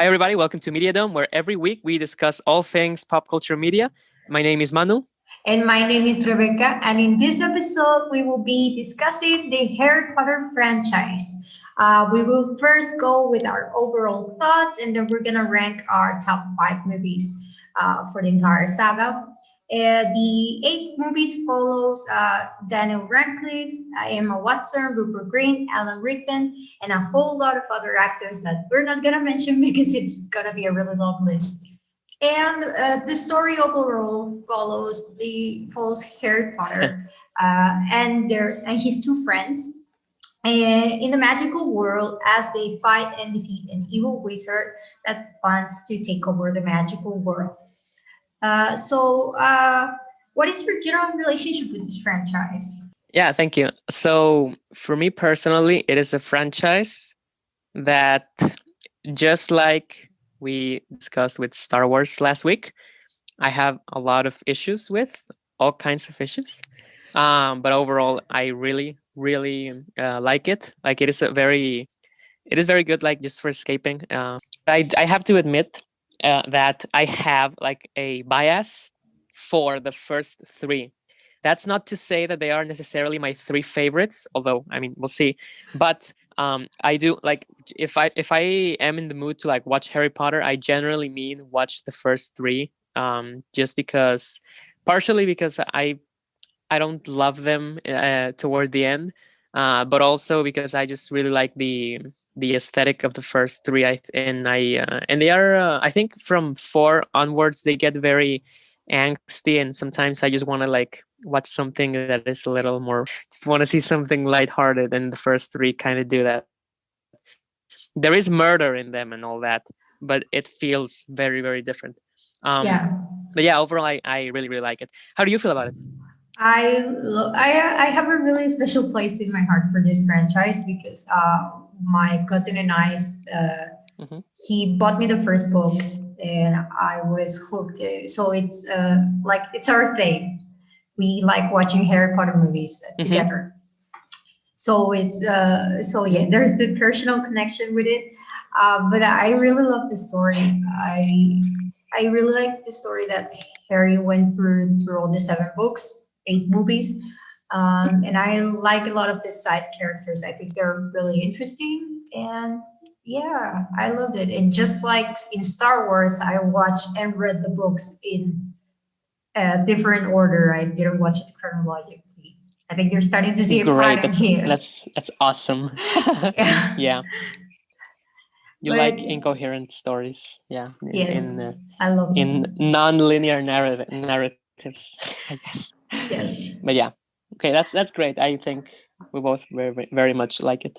everybody, welcome to MEDIADOM, where every week we discuss all things pop culture media. My name is Manu. And my name is Rebecca, and in this episode, we will be discussing the Harry Potter franchise. We will first go with our overall thoughts, and then we're gonna rank our top five movies for the entire saga. The eight movies follows Daniel Radcliffe, Emma Watson, Rupert Grint, Alan Rickman, and a whole lot of other actors that we're not gonna mention because it's gonna be a really long list. And the story overall follows Harry Potter and his two friends in the magical world as they fight and defeat an evil wizard that wants to take over the magical world. What is your general relationship with this franchise? Yeah, thank you. So, for me personally, it is a franchise that, just like we discussed with Star Wars last week, I have a lot of issues with, all kinds of issues. But overall, I really like it. Like it is very good. Like just for escaping. I have to admit that I have like a bias for the first three. That's not to say that they are necessarily my three favorites, although I mean we'll see. But I do like if I am in the mood to like watch Harry Potter, I generally mean watch the first three. Just because, partially because I don't love them toward the end, but also because I just really like the aesthetic of the first three. And they are I think from four onwards they get very angsty, and sometimes I just want to like watch something that is a little more. Just want to see something lighthearted, and the first three kind of do that. There is murder in them and all that, but it feels very different. Um, Yeah. but yeah, overall, I really like it. How do you feel about it? I have a really special place in my heart for this franchise because my cousin and I uh, Hmm. he bought me the first book and I was hooked. So it's like it's our thing. We like watching Harry Potter movies Hmm. together. So yeah, there's the personal connection with it. But I really love the story. I really like the story that Harry went through all the seven books, eight movies. And I like a lot of the side characters. I think they're really interesting. And yeah, I loved it. And just like in Star Wars, I watched and read the books in a different order. I didn't watch it chronologically. I think you're starting to see a Great. pattern That's here. that's awesome. Yeah. Yeah, you But like incoherent stories. Yeah, yes, I love in them. non-linear narratives, I guess. Yes. But yeah, okay, that's great. I think we both very much like it.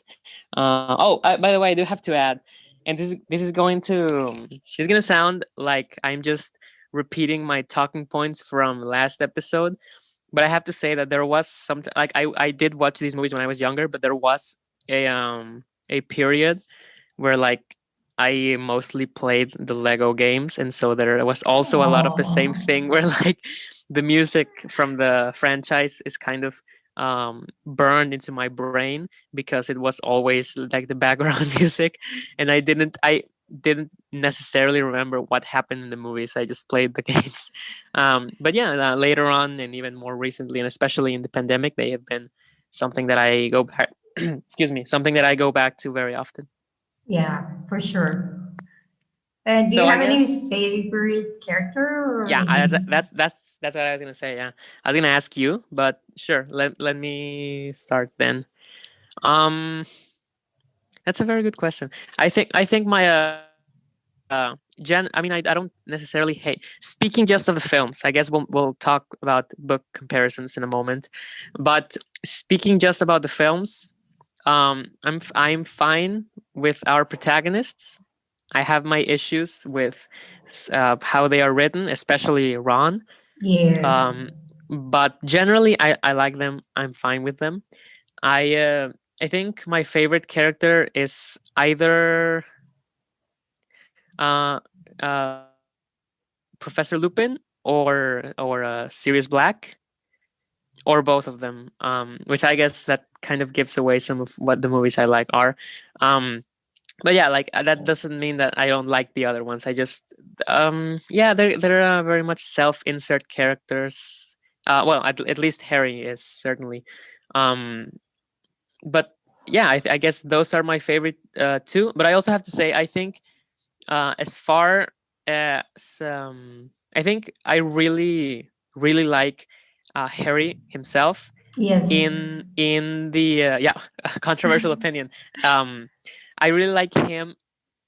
By the way, I do have to add, and this is going to it's gonna sound like I'm just repeating my talking points from last episode, but I have to say that there was some like I did watch these movies when I was younger, but there was a period where like I mostly played the Lego games, and so there was also a lot of the same Oh. thing where like the music from the franchise is kind of burned into my brain because it was always like the background music, and I didn't necessarily remember what happened in the movies. I just played the games. But yeah, later on, and even more recently, and especially in the pandemic, they have been something that I go back. Excuse me, something that I go back to very often. Yeah, for sure. Do you So I have guess, any favorite character or yeah, any? that's what I was gonna say. Yeah, I was gonna ask you, but sure, let me start then. Um, that's a very good question. I think my I mean, I don't necessarily hate. Speaking just of the films, I guess we'll talk about book comparisons in a moment. But speaking just about the films, I'm fine with our protagonists. I have my issues with how they are written, especially Ron. Yes. Um, but generally, I like them. I'm fine with them. I uh, I think my favorite character is either uh, Professor Lupin or Sirius Black, or both of them. Which I guess that kind of gives away some of what the movies I like are. Um, but yeah, like that doesn't mean that I don't like the other ones. I just yeah, they're very much self-insert characters. Well, at least Harry is certainly. Um, but yeah, I guess those are my favorite two. But I also have to say, I think as far as I think I really like Harry himself Yes. in the yeah, controversial opinion. Um, I really like him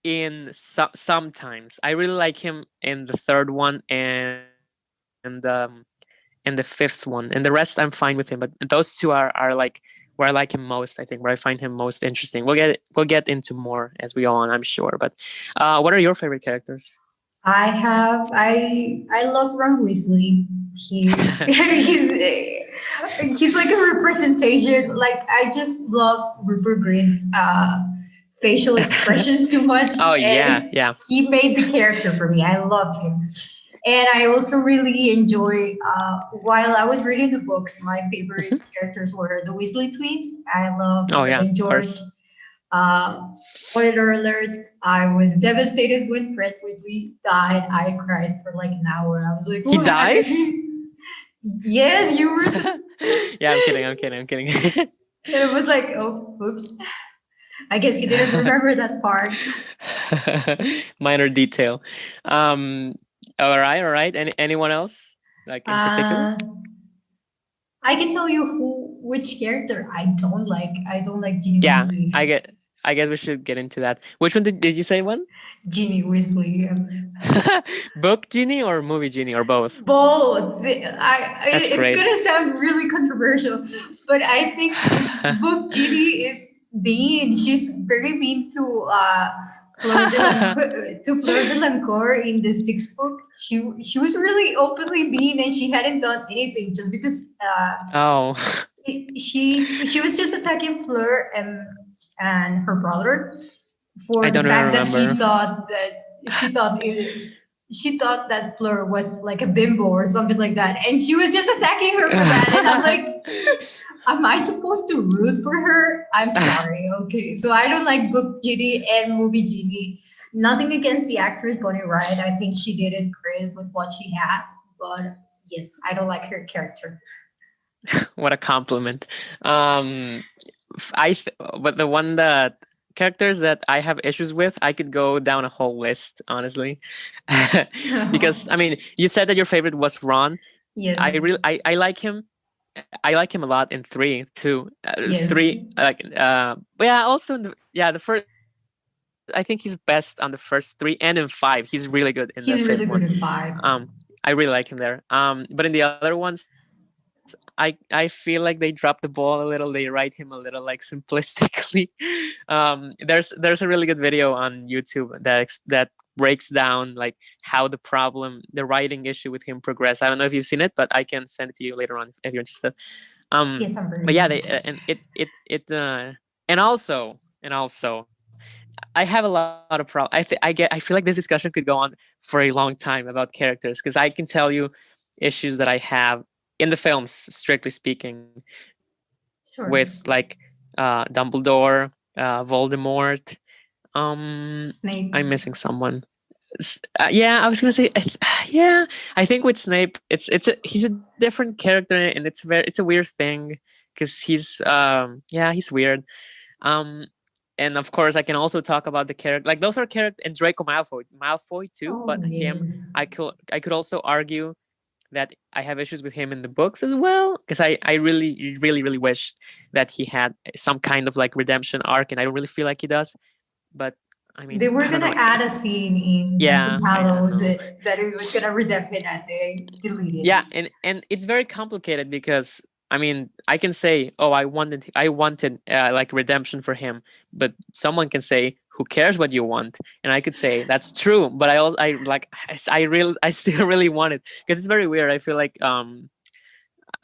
in sometimes. I really like him in the third one and the fifth one. And the rest I'm fine with him. But those two are like where I like him most. I think where I find him most interesting. We'll get into more as we go on, I'm sure. But what are your favorite characters? I love Ron Weasley. He he's like a representation. Like I just love Rupert Grint's facial expressions too much, Oh and yeah, yeah. he made the character for me. I loved him. And I also really enjoy, while I was reading the books, my favorite Hmm. characters were the Weasley twins. I love Oh Fred yeah, and of George. course. Spoiler alerts, I was devastated when Fred Weasley died. I cried for like an hour. I was like, He why? dies? Yes, you were the. Yeah, I'm kidding. I'm kidding. I'm kidding. And it was like, oh, oops. I guess he didn't remember that part. Minor detail. Um, all right, all right. Anyone else, like in particular? Uh, I can tell you which character I don't like. I don't like Ginny Yeah, Weasley. I guess we should get into that. Which one did you say one? Ginny Weasley. Book genie or movie genie or both? Both. That's It's great. gonna sound really controversial, but I think Book Genie is mean. She's very mean to Fleur de Lancour in the sixth book. She was really openly mean, and she hadn't done anything just because Oh, she was just attacking Fleur and her brother I for the don't even fact that remember. she thought she thought that Fleur was like a bimbo or something like that, and she was just attacking her for that. And I'm like, am I supposed to root for her? I'm sorry. Okay, so I don't like book Genie and movie Genie. Nothing against the actress Bonnie Wright. I think she did it great with what she had, but yes, I don't like her character. What a compliment. Um, but the one that characters that I have issues with, I could go down a whole list, honestly. Because I mean, you said that your favorite was Ron. Yes, I like him. I like him a lot in three too. yes, Three like but yeah, also in the first. I think he's best on the first three, and in five, he's really good in the fifth one. he's really good in Um, five. I really like him there. But in the other ones, I feel like they dropped the ball a little. They write him a little like simplistically. There's a really good video on YouTube that breaks down like how the writing issue with him progressed. I don't know if you've seen it, but I can send it to you later on if you're interested. Yes, I'm very But yeah, interested. and also I have a lot of problems. I feel like this discussion could go on for a long time about characters because I can tell you issues that I have in the films, strictly speaking, with like Sure. Dumbledore, Voldemort. I'm Snape. missing someone. Yeah, I was gonna say, yeah. I think with Snape, he's a different character, and it's a weird thing because yeah, he's weird. Um, and of course, I can also talk about the character. Like those are character and Draco Malfoy too. Oh But yeah. him, I could also argue that I have issues with him in the books as well because I really wished that he had some kind of like redemption arc, and I don't really feel like he does. But I They mean, were I don't gonna know. add a scene in Deathly Yeah, I Hallows know. that it was gonna redeem him and they deleted. Yeah, and it's very complicated because I mean I can say, oh, I wanted like redemption for him, but someone can say, who cares what you want, and I could say that's true, but I like I still really want it because it's very weird. I feel like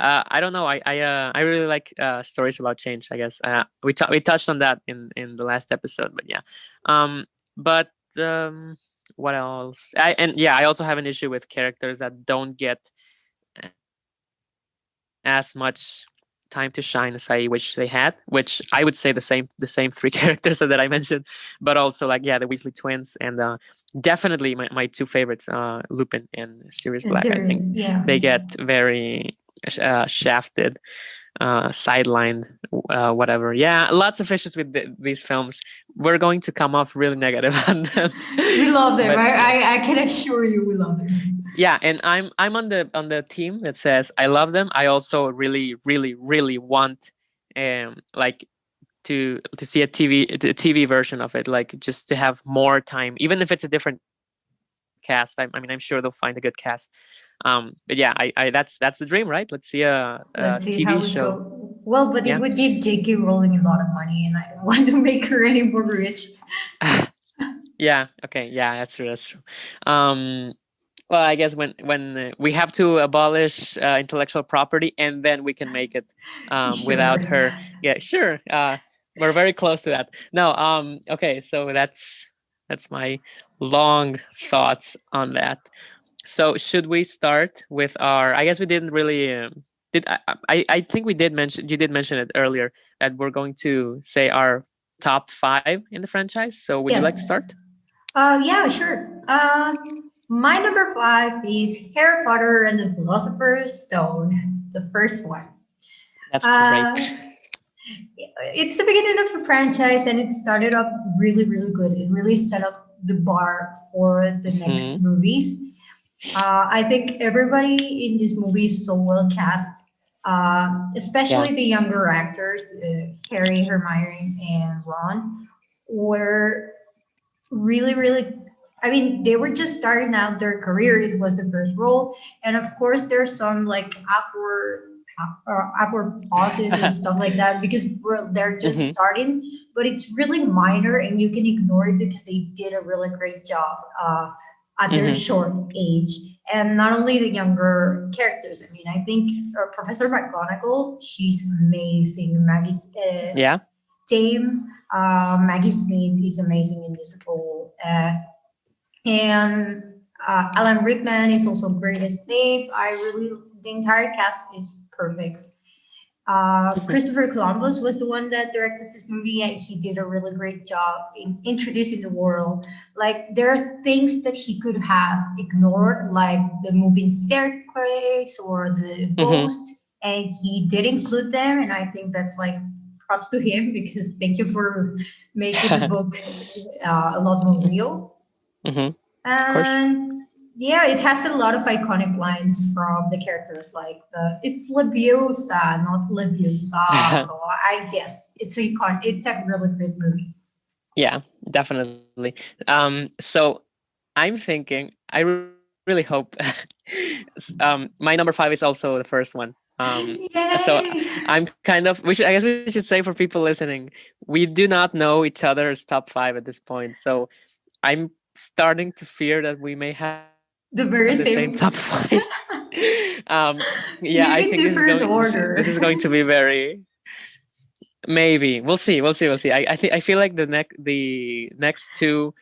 I don't know. I really like stories about change. I guess we touched on that in the last episode, but yeah. But what else? And yeah, I also have an issue with characters that don't get as much screen time time to shine as I wish they had. Which I would say the same three characters that I mentioned, but also like yeah, the Weasley twins and definitely my two favorites, Lupin and Sirius And Black. I serious, think yeah. they get very shafted, sidelined, whatever. Yeah, lots of issues with these films. We're going to come off really negative on them, We love them. but yeah, I can assure you we love them. yeah. And I'm on the team that says I love them. I also really, really, really want, like to see a TV version of it, like just to have more time, even if it's a different cast. I mean, I'm sure they'll find a good cast. But yeah, that's the dream, right? Let's see a TV Let's see show. how it goes. Well, but Yeah. it would give J.K. Rowling a lot of money, and I don't want to make her any more rich. Yeah. Okay. Yeah. That's true. That's true. Um, well, I guess when we have to abolish intellectual property, and then we can make it without Sure. her. Yeah. Sure. We're very close to that. No. Okay. So that's my long thoughts on that. So should we start with our? I guess we didn't really. Did I think we did mention, you did mention it earlier, that we're going to say our top five in the franchise. So would you like to Yes. start? Yeah, sure. My number five is Harry Potter and the Philosopher's Stone, the first one. That's great. Uh, it's the beginning of the franchise, and it started up really, really good. It really set up the bar for the next Hmm. movies. I think everybody in this movie is so well cast, Yeah. especially the younger actors, Harry, Hermione, and Ron, were really, really. I mean, they were just starting out their career. It was the first role, and of course, there's some like awkward pauses and stuff like that because they're just Hmm. starting. But it's really minor, and you can ignore it because they did a really great job at their Hmm. short age. And not only the younger characters. I mean, I think Professor McGonagall, she's amazing. Maggie's Yeah. Dame Maggie Smith is amazing in this role. And Alan Rickman is also great as Snape. The entire cast is perfect. Hmm. Christopher Columbus was the one that directed this movie, and he did a really great job in introducing the world. Like, there are things that he could have ignored, like the moving staircase or the Hmm. ghost, and he did include them. And I think that's like props to him because thank you for making the book a lot more real. Hmm. Of course. And yeah, it has a lot of iconic lines from the characters, like the "It's Leviosa, not Leviosa." So I guess it's a really great movie. Yeah, definitely. So I'm thinking, I really hope. My number five is also the first one. So Yay! I'm kind of. I guess we should say for people listening, we do not know each other's top five at this point. So I'm starting to fear that we may have the same top The five. very same, Yeah, I think maybe in different this is going order. to be very. Maybe we'll see. We'll see. We'll see. I feel like the next two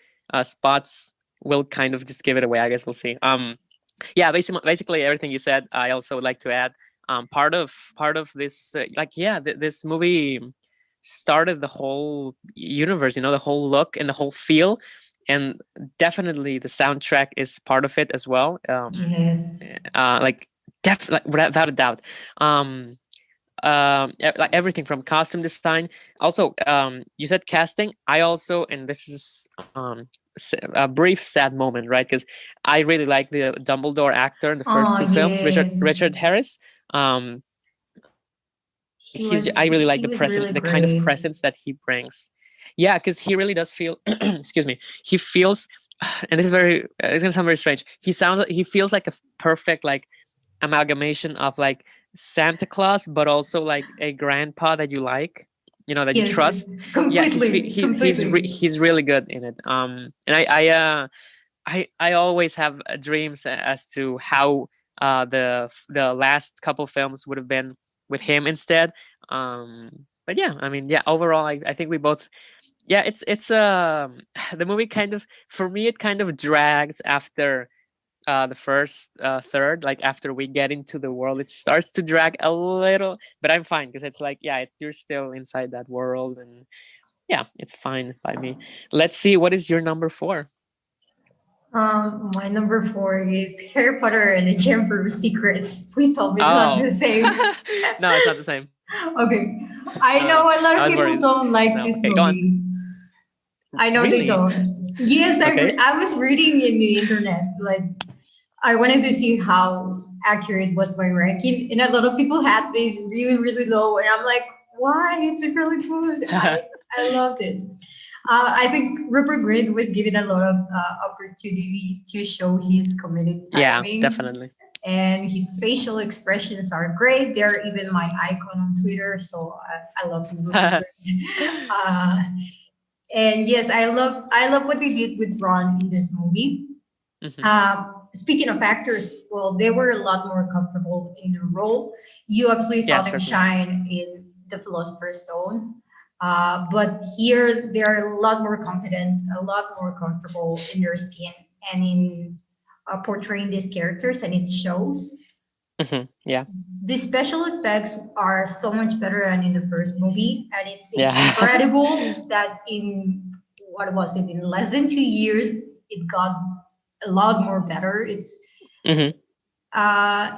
spots will kind of just give it away. I guess we'll see. Yeah, basically everything you said. I also would like to add. Part of this, like yeah, this movie started the whole universe. The whole look and the whole feel, and definitely the soundtrack is part of it as well. Yes. Like like, without a doubt. Um, like everything from costume design. Also, you said casting. I also, and this is a brief sad moment, right? Because I really like the Dumbledore actor in the first Oh two films, Richard yes, Richard Harris. I really like the he kind was of really presence that great. he brings. Yeah, because he really does feel. Excuse me. He feels, and this is very. It's gonna sound very strange. He feels like a perfect like amalgamation of like Santa Claus, but also like a grandpa that you like, that you Yes, trust. Yeah, completely, completely. he's really good in it. And I always have dreams as to how the last couple films would have been with him instead. But yeah, I mean, yeah, overall, I think we both. Yeah, it's the movie kind of, for me, it kind of drags after the first third, like after we get into the world, it starts to drag a little, but I'm fine because it's like, yeah, you're still inside that world, and yeah, it's fine by me. Let's see, what is your number four? My number four is Harry Potter and the Chamber of Secrets. Please tell me it's not Oh, the same. no, it's not the same. Okay. I know a lot I of was people worried. don't like No, this okay, go on. movie. I know they Really? don't. Yes, Okay. I was reading in the internet, like, I wanted to see how accurate was my ranking, and a lot of people had this really, really low, and I'm like, why? It's really good. I loved it. I think Rupert Grint was given a lot of opportunity to show his comedic Yeah, timing, definitely. and his facial expressions are great. They're even my icon on Twitter, so I love you, Rupert Grint. Uh, and yes, I love what they did with Ron in this movie. Hmm. Uh, Speaking of actors, well, they were a lot more comfortable in the role. You absolutely saw Yeah, them certainly. shine in The Philosopher's Stone. But here, they are a lot more confident, a lot more comfortable in their skin and in portraying these characters, and it shows. Yeah. The special effects are so much better than in the first movie, and it's Yeah. incredible that in what was it, in less than 2 years, it got a lot more better. Hmm.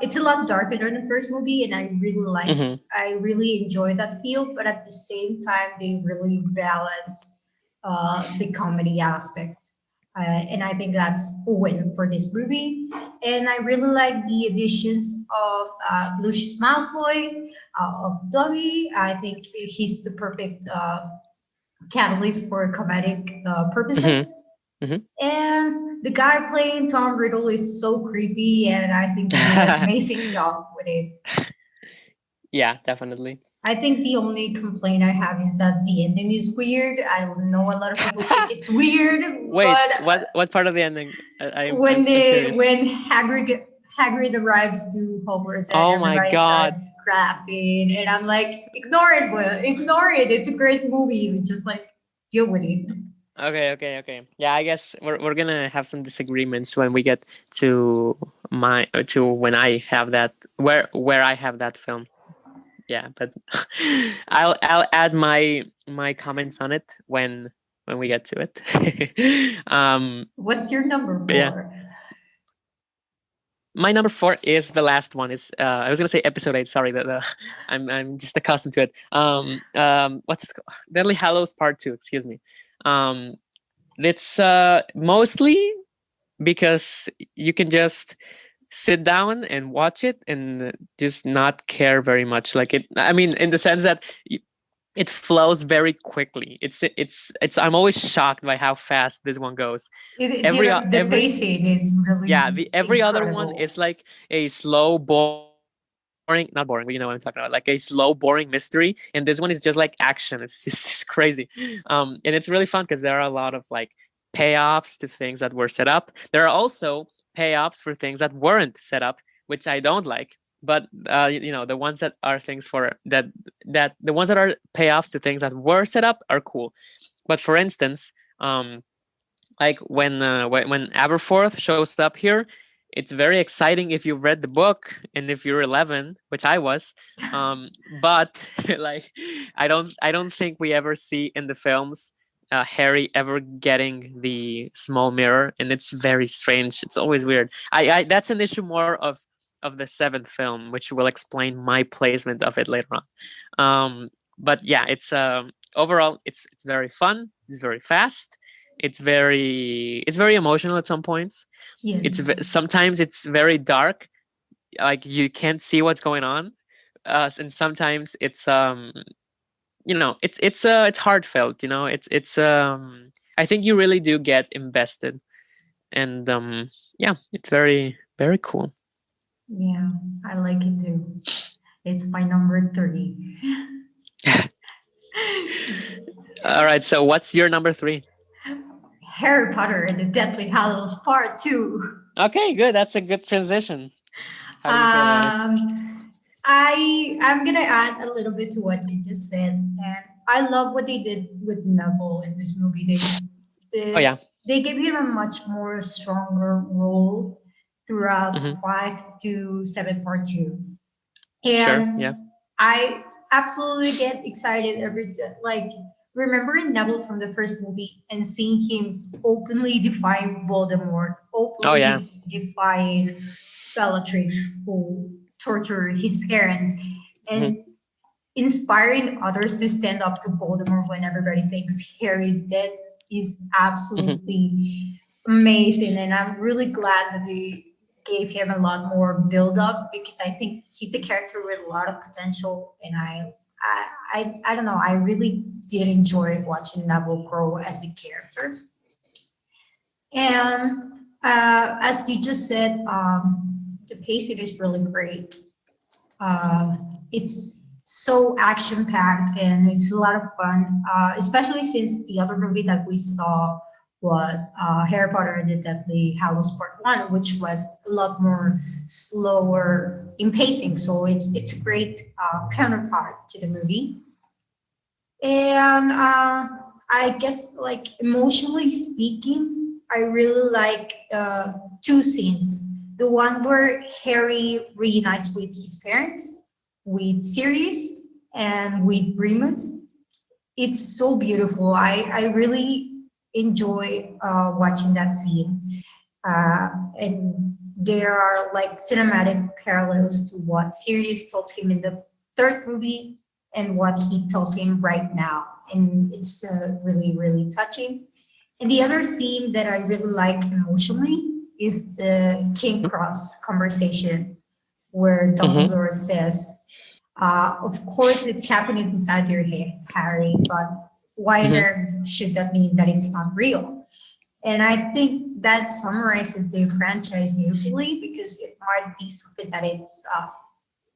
It's a lot darker than the first movie, and Hmm. I really enjoy that feel. But at the same time, they really balance the comedy aspects, and I think that's a win for this movie. And I really like the additions of Lucius Malfoy, of Dobby. I think he's the perfect catalyst for comedic Hmm. purposes. Hmm. And the guy playing Tom Riddle is so creepy, and I think he did an amazing job with it. Yeah, definitely. I think the only complaint I have is that the ending is weird. I know a lot of people think it's weird, Wait, but what part of the ending? I'm curious. when Hagrid arrives to Hogwarts and Oh my everybody god. starts clapping, and I'm like, ignore it, boy, ignore it. It's a great movie. Just like deal with it. Okay, okay, okay. Yeah, I guess we're gonna have some disagreements when we get to to when I have that, where I have that film. Yeah, but I'll add my comments on it when we get to it. What's your number but yeah, four? my number four is the last one. Is I was gonna say episode eight. Sorry, that I'm just accustomed to it. What's it called? Deadly Hallows Part Two. Excuse me. Um, it's mostly because you can just sit down and watch it and just not care very much. Like it, I mean, in the sense that it flows very quickly. It's. I'm always shocked by how fast this one goes. The Every pacing is yeah, really the every other one incredible. is like a slow, boring, not boring, but you know what I'm talking about, like a slow, boring mystery. And this one is just like action. It's just it's crazy, and it's really fun because there are a lot of like payoffs to things that were set up. There are also payoffs for things that weren't set up, which I don't like. But you know, the ones that are things for that the ones that are payoffs to things that were set up are cool. But for instance, like when Aberforth shows up here, it's very exciting if you read the book and if you're 11, which I was. But like I don't think we ever see in the films Harry ever getting the small mirror, and it's very strange. It's always weird. I That's an issue more of the seventh film, which will explain my placement of it later on. But yeah, it's overall it's very fun. It's very fast. It's very emotional at some points. Yes. Sometimes it's very dark, like you can't see what's going on, and sometimes it's heartfelt. I think you really do get invested, and yeah, it's very very cool. Yeah, I like it too. It's my number three. All right, so what's your number three? Harry Potter and the Deathly Hallows Part 2. Okay, good. That's a good transition. How do you feel about it? I'm gonna add a little bit to what you just said, and I love what they did with Neville in this movie. Oh yeah. They gave him a much more stronger role throughout Hmm. 5 to 7 part 2. Sure. Yeah. And I absolutely get excited like remembering Neville from the first movie and seeing him openly defying Voldemort, Oh yeah. openly defying Bellatrix, who tortured his parents, Hmm. and inspiring others to stand up to Voldemort when everybody thinks Harry is dead is Hmm. absolutely amazing. And I'm really glad that they gave him a lot more build up because I think he's a character with a lot of potential. And I don't know, I really did enjoy watching Neville grow as a character. And as you just said, the pacing is really great. It's so action packed and it's a lot of fun, especially since the other movie that we saw was Harry Potter and the Deathly Hallows Part 1, which was a lot more slower in pacing. So it's a great counterpart to the movie. And I guess, like, emotionally speaking, I really like two scenes. The one where Harry reunites with his parents, with Sirius, and with Remus. It's so beautiful. I really enjoy watching that scene. Uh, and there are like cinematic parallels to what Sirius told him in the third movie and what he tells him right now. And it's really, really touching. And the other scene that I really like emotionally is the King Cross conversation where Hmm. Dumbledore says, of course, it's happening inside your head, Harry, but why on Hmm. earth should that mean that it's not real? And I think that summarizes the franchise beautifully because it might be something that it's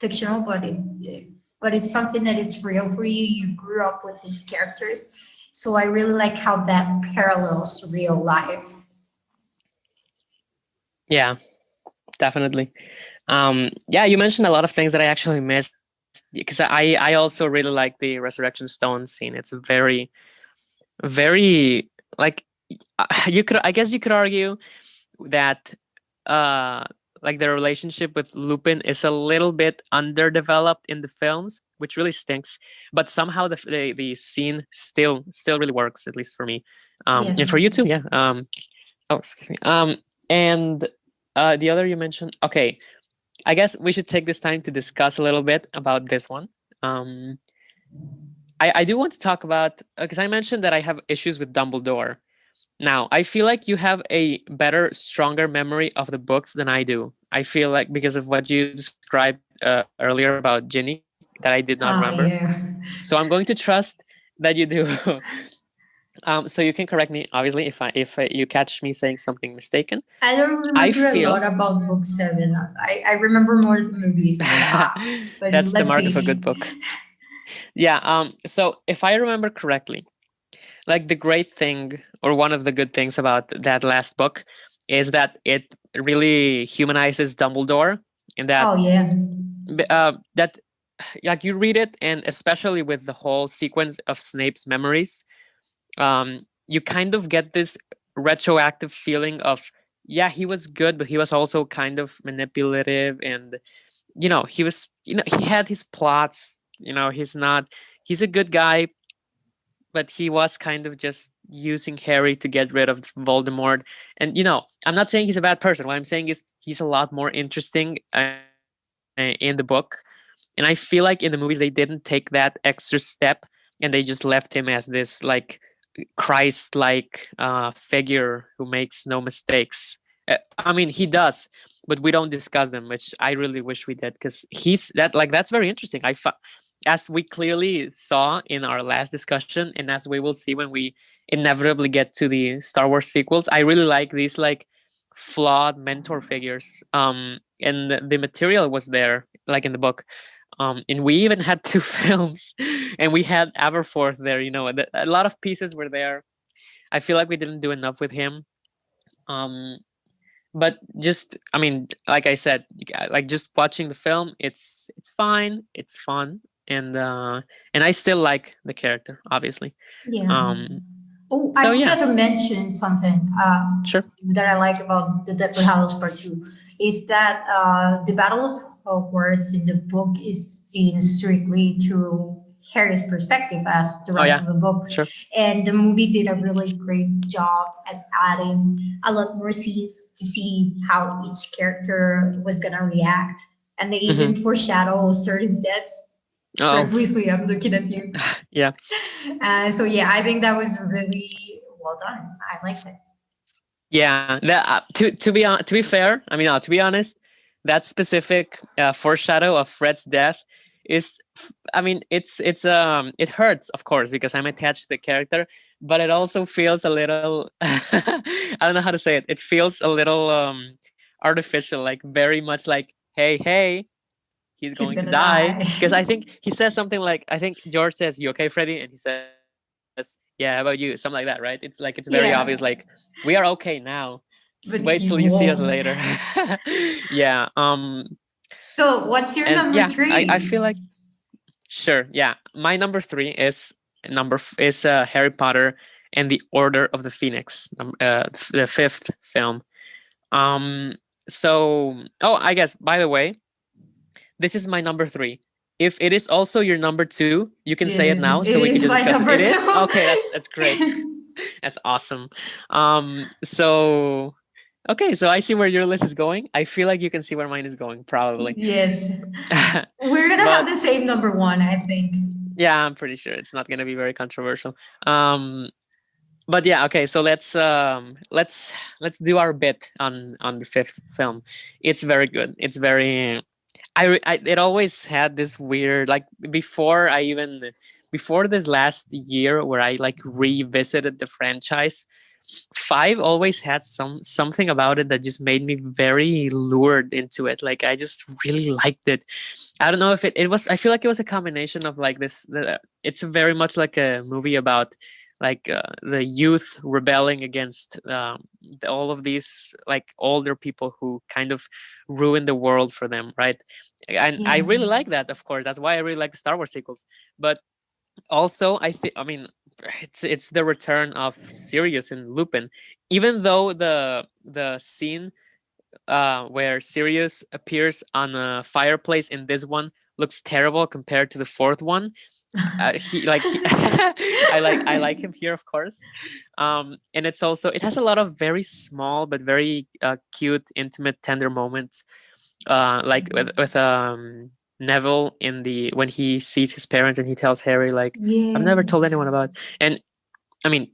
fictional, but it's something that it's real for you. You grew up with these characters, so I really like how that parallels real life. Yeah. Definitely. Yeah, you mentioned a lot of things that I actually missed because I also really like the Resurrection Stone scene. It's very like you could, I guess you could argue that uh like the relationship with Lupin is a little bit underdeveloped in the films, which really stinks. But somehow the scene still really works, at least for me, and for Yes. you too. Yeah. Oh, excuse me. And the other you mentioned. Okay, I guess we should take this time to discuss a little bit about this one. Um, I do want to talk about because I mentioned that I have issues with Dumbledore. Now, I feel like you have a better, stronger memory of the books than I do. I feel like because of what you described earlier about Ginny that I did not remember. Oh So I'm yeah. going to trust that you do. So you can correct me, obviously, if you catch me saying something mistaken. I don't I remember a feel lot about book seven. I remember more of the movies, but that's the let's mark of a see. good book. Yeah. So if I remember correctly, like the great thing or one of the good things about that last book is that it really humanizes Dumbledore, and Oh yeah. that like you read it, and especially with the whole sequence of Snape's memories, you kind of get this retroactive feeling of, yeah, he was good, but he was also kind of manipulative, and he was, he had his plots. He's a good guy, but he was kind of just using Harry to get rid of Voldemort. And I'm not saying he's a bad person. What I'm saying is he's a lot more interesting in the book. And I feel like in the movies they didn't take that extra step, and they just left him as this like Christ-like figure who makes no mistakes. I mean, he does, but we don't discuss them, which I really wish we did, because that's very interesting. As we clearly saw in our last discussion, and as we will see when we inevitably get to the Star Wars sequels, I really like these like flawed mentor figures. And the material was there, like in the book. And we even had two films, and we had Aberforth there. A lot of pieces were there. I feel like we didn't do enough with him. Um, but just, I mean, like I said, like just watching the film, it's fine, it's fun, and I still like the character, obviously. Yeah. Um, Oh, I So yeah, forgot to mention something sure. that I like about the Deathly Hallows Part 2 is that the Battle of Hogwarts in the book is seen strictly through Harry's perspective as the Oh rest yeah, of the books. sure. And the movie did a really great job at adding a lot more scenes to see how each character was going to react. And they even Hmm. foreshadow certain deaths. Oh Fred Weasley, I'm looking at you. yeah. So yeah, I think that was really well done. I liked it. Yeah, that to be fair, I mean, to be honest, that specific foreshadow of Fred's death is, I mean, it hurts, of course, because I'm attached to the character, but it also feels a little, I don't know how to say it. It feels a little artificial, like very much like, hey, hey, he's He's going to gonna die, die. because I think he says something like, I think George says, "You okay, Freddy?" And he says, "Yeah, how about you?" Something like that, right? It's like it's very obvious, like Yes, we are okay now. Wait till but you see he us later. won't. Yeah. So, what's your And number yeah, I three? feel like sure. Yeah, my number three is Harry Potter and the Order of the Phoenix, the fifth film. Um. So, oh, I guess by the way, this is my number three. If it is also your number two, you can It say it is. now It so we can is just my discuss it. It number is two. okay. That's great. That's awesome. So okay, so I see where your list is going. I feel like you can see where mine is going, probably. Yes, we're gonna have But the same number one, I think. yeah, I'm pretty sure it's not gonna be very controversial. Um, but yeah, okay. So let's do our bit on the fifth film. It's very good. It's very I it always had this weird, like, before this last year where I like revisited the franchise. Five always had something about it that just made me very lured into it. Like I just really liked it. I don't know if it was. I feel like it was a combination of like this. It's very much like a movie about like the youth rebelling against all of these like older people who kind of ruin the world for them, right? And I Yeah. really like that. Of course, that's why I really like the Star Wars sequels. But also, I mean, it's the return of Sirius and Lupin. Even though the scene where Sirius appears on a fireplace in this one looks terrible compared to the fourth one. I like him here, of course. And it has a lot of very small but very cute, intimate, tender moments. Like with Neville in the when he sees his parents and he tells Harry like, "I've never told Yes. anyone about." And I mean,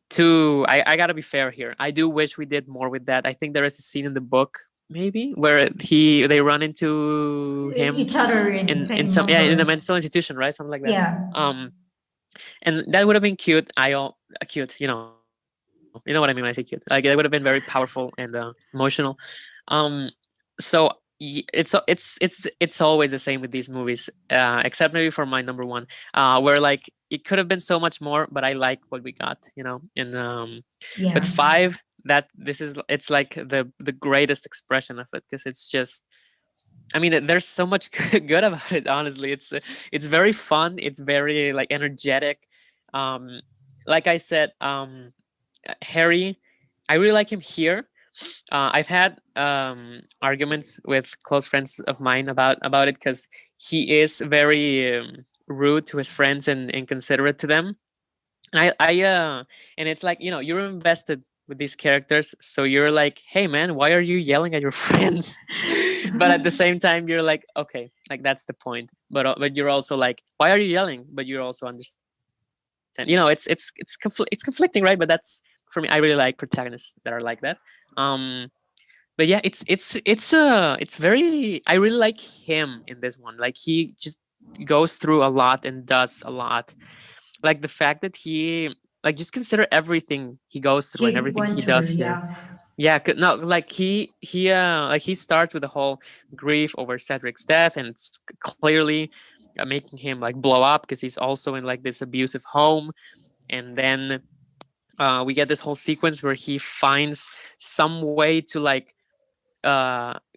I gotta be fair here. I do wish we did more with that. I think there is a scene in the book maybe where they run into him Each other in in same some, yeah, in a numbers. mental institution, right, something like that. Yeah. um and that would have been cute. Cute, you know what I mean when I say cute. Like that would have been very powerful and emotional. So it's always the same with these movies, except maybe for my number one, where like it could have been so much more, but I like what we got, and with Yeah. five, that this is it's like the greatest expression of it, because it's just, I mean, there's so much good about it. Honestly, it's very fun. It's very like energetic. Um, like I said, Harry, I really like him here. I've had arguments with close friends of mine about it, because he is very rude to his friends and inconsiderate to them. And it's like, you're invested with these characters, so you're like, hey man, why are you yelling at your friends? But at the same time, you're like, okay, like that's the point. But you're also like, why are you yelling? But you also understand. It's conflicting, right? But that's, for me, I really like protagonists that are like that. Um, but yeah, it's very. I really like him in this one. Like he just goes through a lot and does a lot. Like the fact that he, like, just consider everything he goes through and He everything went he through, does here. yeah. Yeah, no, like he starts with the whole grief over Cedric's death, and it's clearly making him like blow up because he's also in like this abusive home. And then we get this whole sequence where he finds some way to like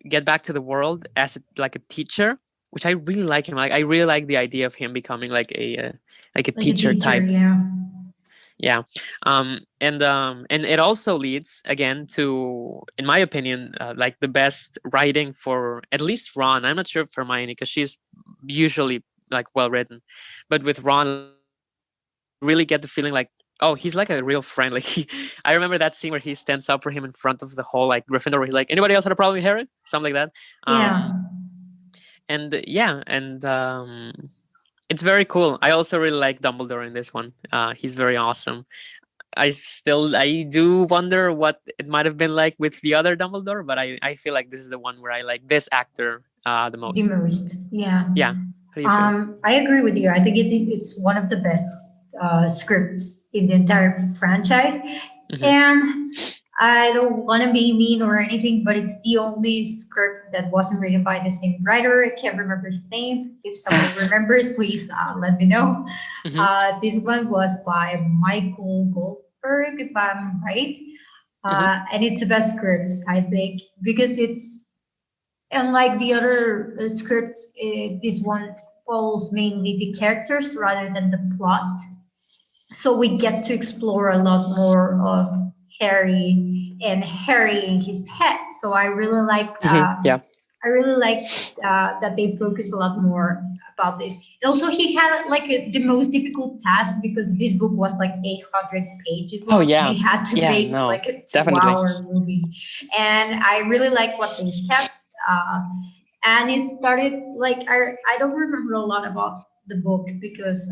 get back to the world as like a teacher, which I really like him. Like I really like the idea of him becoming like a Like a teacher teacher, type. yeah. Yeah. And it also leads again to, in my opinion, like the best writing for at least Ron. I'm not sure for Hermione because she's usually like well written, but with Ron, like you really get the feeling like, oh, he's like a real friend. Like I remember that scene where he stands up for him in front of the whole like Gryffindor, where he's like, anybody else had a problem with Harry, something like that. Yeah. Um, and yeah, and it's very cool. I also really like Dumbledore in this one. He's very awesome. I do wonder what it might have been like with the other Dumbledore, but I feel like this is the one where I like this actor the The most. most, yeah. Yeah. How do you feel? I agree with you. I think it's one of the best scripts in the entire franchise. Hmm. And I don't want to be mean or anything, but it's the only script that wasn't written by the same writer. I can't remember his name. If someone remembers, please let me know. Hmm. This one was by Michael Goldberg, if I'm right. Hmm. And it's the best script, I think, because it's unlike the other scripts, this one follows mainly the characters rather than the plot. So we get to explore a lot more of Harry and Harry in his head. So Hmm. Yeah. I really like that they focus a lot more about this. And also, he had like the most difficult task because this book was like 800 pages Oh long. They yeah. had to Yeah. make No. like a Definitely. 2 hour movie, and I really like what they kept. And it started like I don't remember a lot about the book because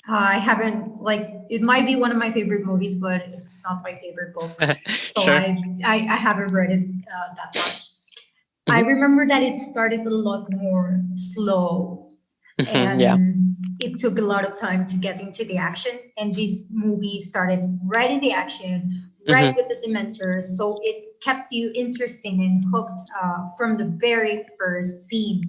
I haven't like it might be one of my favorite movies, but it's not my favorite book. So Sure. I haven't read it that much. I Hmm. remember that it started a lot more slow Hmm. Yeah. and it took a lot of time to get into the action. And this movie started right in the action, right Hmm. with the Dementors. So it kept you interested and hooked from the very first scene.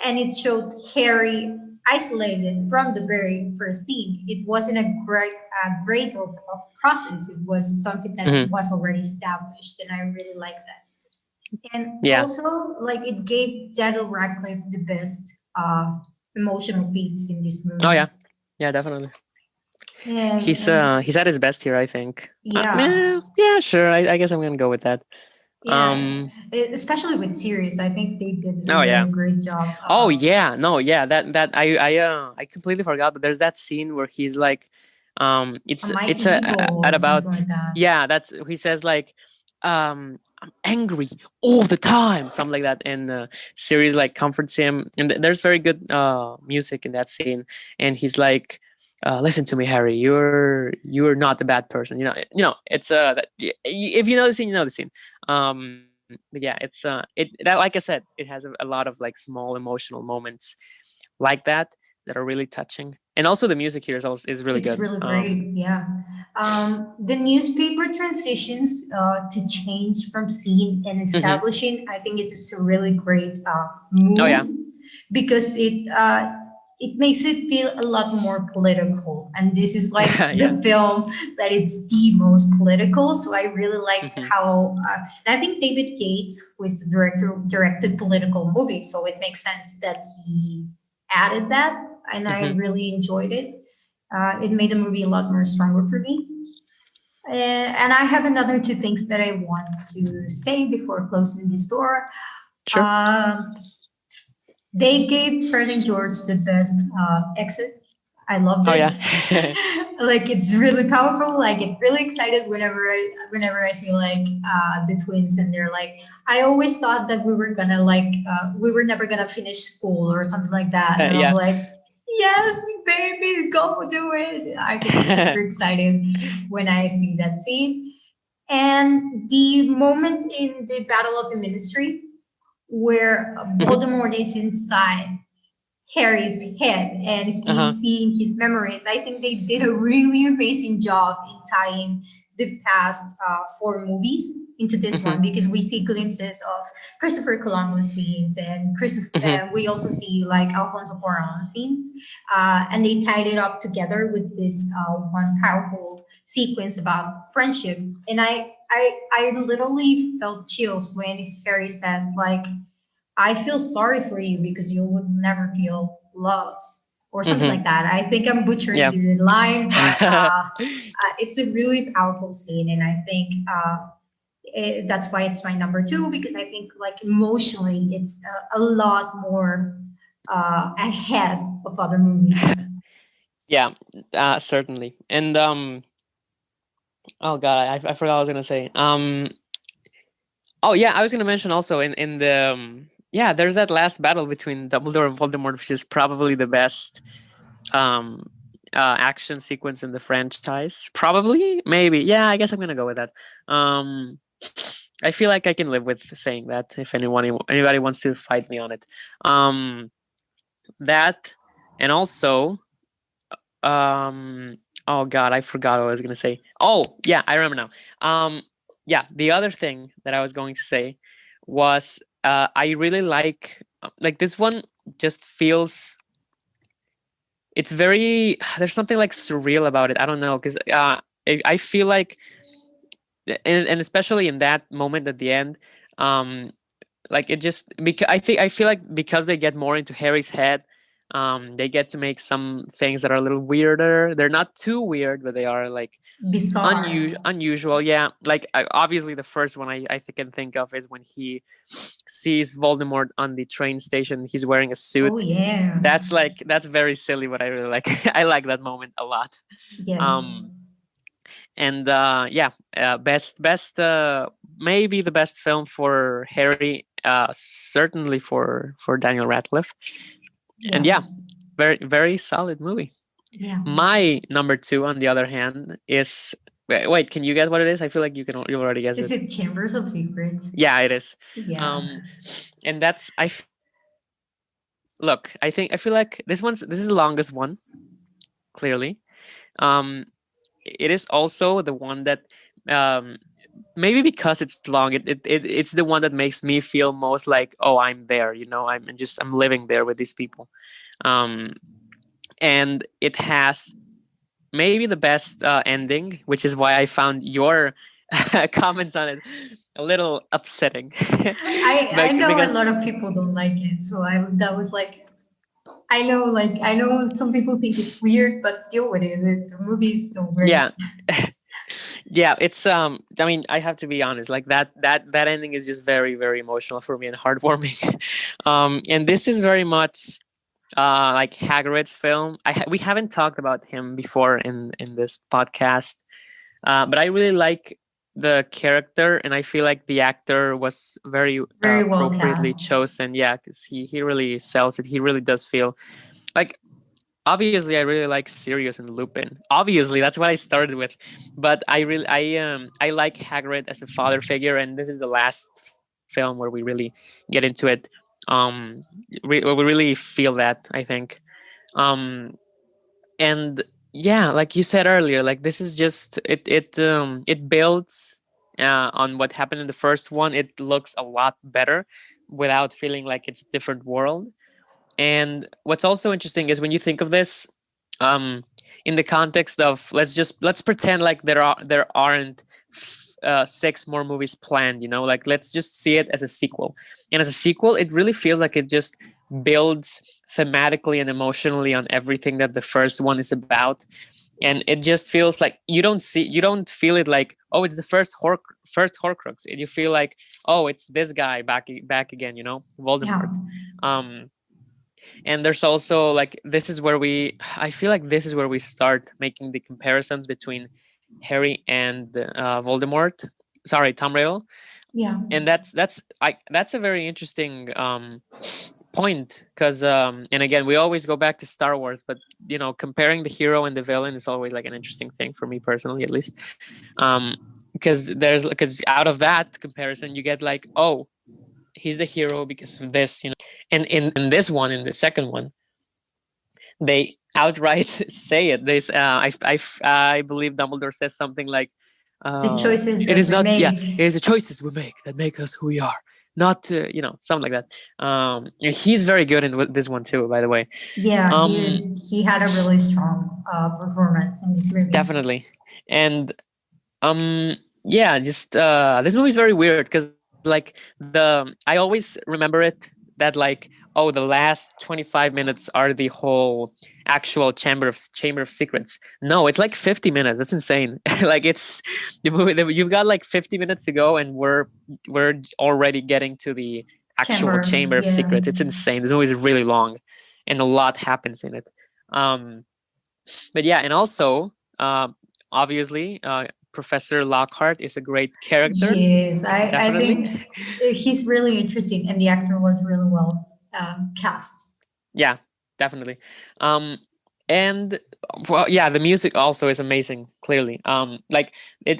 And it showed Harry isolated from the very first scene. It wasn't a gradual process. It was something that Hmm. was already established, and I really like that. And Yeah. also, like it gave Daniel Radcliffe the best emotional beats in this Oh movie. yeah. Yeah. Definitely. And He's at his best here, I think. yeah, Yeah. Yeah. Sure. I guess I'm gonna go with that. yeah, Um. especially with series, I think they did a Oh really yeah. great job. Oh yeah, no, yeah, that I completely forgot, but there's that scene where he's like, Am I it's evil at or something about, like that? yeah, that's he says like, I'm angry all the time, something like that, and Sirius like comforts him, and there's very good music in that scene, and he's like. Listen to me, Harry. You're not a bad person. It's if you know the scene, you know the scene. But yeah, it's that like I said, it has a lot of like small emotional moments like that are really touching, and also the music here is really It's good. really great, yeah. The newspaper transitions to change from scene and Hmm. establishing, I think it is a really great Oh yeah. move because it makes it feel a lot more political. And this is like Yeah. the film that it's the most political. So I really like Hmm. how, and I think David Yates, who is the director, directed political movies. So it makes sense that he added that, and I Hmm. really enjoyed it. It made the movie a lot more stronger for me. And I have another two things that I want to say before closing this door. Sure. Um, they gave Fred and George the best exit. I loved Oh it. yeah. Like it's really powerful. I get really excited whenever I see like the twins and they're like, I always thought that we were gonna like we were never gonna finish school or something like that. And I'm Yeah. like, yes, baby, go do it. I get super excited when I see that scene. And the moment in the Battle of the Ministry where Hmm. Voldemort is inside Harry's head and Uh-huh. he's seeing his memories. I think they did a really amazing job in tying the past four movies into this Hmm. one because we see glimpses of Christopher Columbus scenes and Hmm. we also see like Alfonso Cuarón scenes, and they tied it up together with this one powerful sequence about friendship. And I literally felt chills when Harry said like I feel sorry for you because you would never feel love. or something Mm-hmm. like that. I think I'm butchering Yeah. the line, but it's a really powerful scene, and I think that's why it's my number two, because I think like emotionally it's a lot more ahead of other movies. Yeah, certainly. And oh god, I forgot what I was gonna say. Oh yeah, I was gonna mention also in the yeah, there's that last battle between Dumbledore and Voldemort, which is probably the best um action sequence in the franchise. Probably, maybe. Yeah, I guess I'm gonna go with that. Um, I feel like I can live with saying that if anybody wants to fight me on it. Um, that and also oh god, I forgot what I was gonna say. Oh yeah, I remember now. Yeah, the other thing that I was going to say was I really like this one just feels it's very there's something like surreal about it. I don't know because I feel like and especially in that moment at the end, um, like it just because I feel like because they get more into Harry's head, they get to make some things that are a little weirder. They're not too weird, but they are like Bizarre. unusual. Yeah, like obviously the first one can think of is when he sees Voldemort on the train station. He's wearing a Oh suit. yeah. That's very silly, but I really like. I like that moment a lot. Yes. Um, and yeah, best maybe the best film for Harry, certainly for Daniel Radcliffe. And Yeah. yeah, very solid movie. Yeah. My number two, on the other hand, is wait, can you guess what it is? I feel like you already guessed Is it. it Chambers of Secrets? Yeah, it is. Yeah. Um, and that's I feel like look, I feel like this is the longest one, clearly. Um, it is also the one that um maybe because it's long, it's the one that makes me feel most like, oh, I'm there, I'm living there with these people. Um, and it has maybe the best ending, which is why I found your comments on it a little upsetting. I know a Because lot of people don't like it, so I that was like I know some people think it's weird, but deal with it. The movie is so great. yeah, yeah, it's I mean, I have to be honest, like that ending is just very emotional for me and heartwarming. And this is very much like Hagrid's film. We haven't talked about him before in this podcast, but I really like the character, and I feel like the actor was very Very well appropriately cast. chosen. Yeah, because he really sells it. He really does feel like. Obviously, I really like Sirius and Lupin. Obviously, that's what I started with, but I like Hagrid as a father figure, and this is the last film where we really get into it. Where we really feel that, I think. Um, and yeah, like you said earlier, like this is just it builds on what happened in the first one. It looks a lot better without feeling like it's a different world. And what's also interesting is when you think of this um in the context of let's pretend like there aren't six more movies planned, like let's just see it as a sequel. And as a sequel, it really feels like it just builds thematically and emotionally on everything that the first one is about. And it just feels like you don't feel it like, oh, it's the first Horcrux. You feel like, oh, it's this guy back again, Yeah. Voldemort. um and there's also like this is where we I feel like this is where we start making the comparisons between Harry and Voldemort. Sorry, Tom Riddle. Yeah. And that's a very interesting point, because and again, we always go back to Star Wars, but comparing the hero and the villain is always like an interesting thing for me personally, at least. um because out of that comparison you get like, oh, he's the hero because of this. And in this one, in the second one, they outright say it. I believe Dumbledore says something like, The choices "It that is we not. Yeah, make. it is the choices we make that make us who we are. Not something like that." And he's very good in this one too, by the way. Yeah, Um, he had a really strong performance in this movie. Definitely. And yeah, just this movie is very weird because like I always remember it that like, oh, the last 25 minutes are the whole actual chamber of secrets. No, it's like 50 minutes. That's insane. Like it's the movie. You've got like 50 minutes to go, and we're already getting to the actual Chamber, chamber of yeah. secrets. It's insane. This movie is really long, and a lot happens in it. Um, but yeah, and also, obviously, Professor Lockhart is a great character. Yes, I Definitely. think he's really interesting, and the actor was really well cast. Yeah, definitely. Um, and well, yeah, the music also is amazing. Clearly, like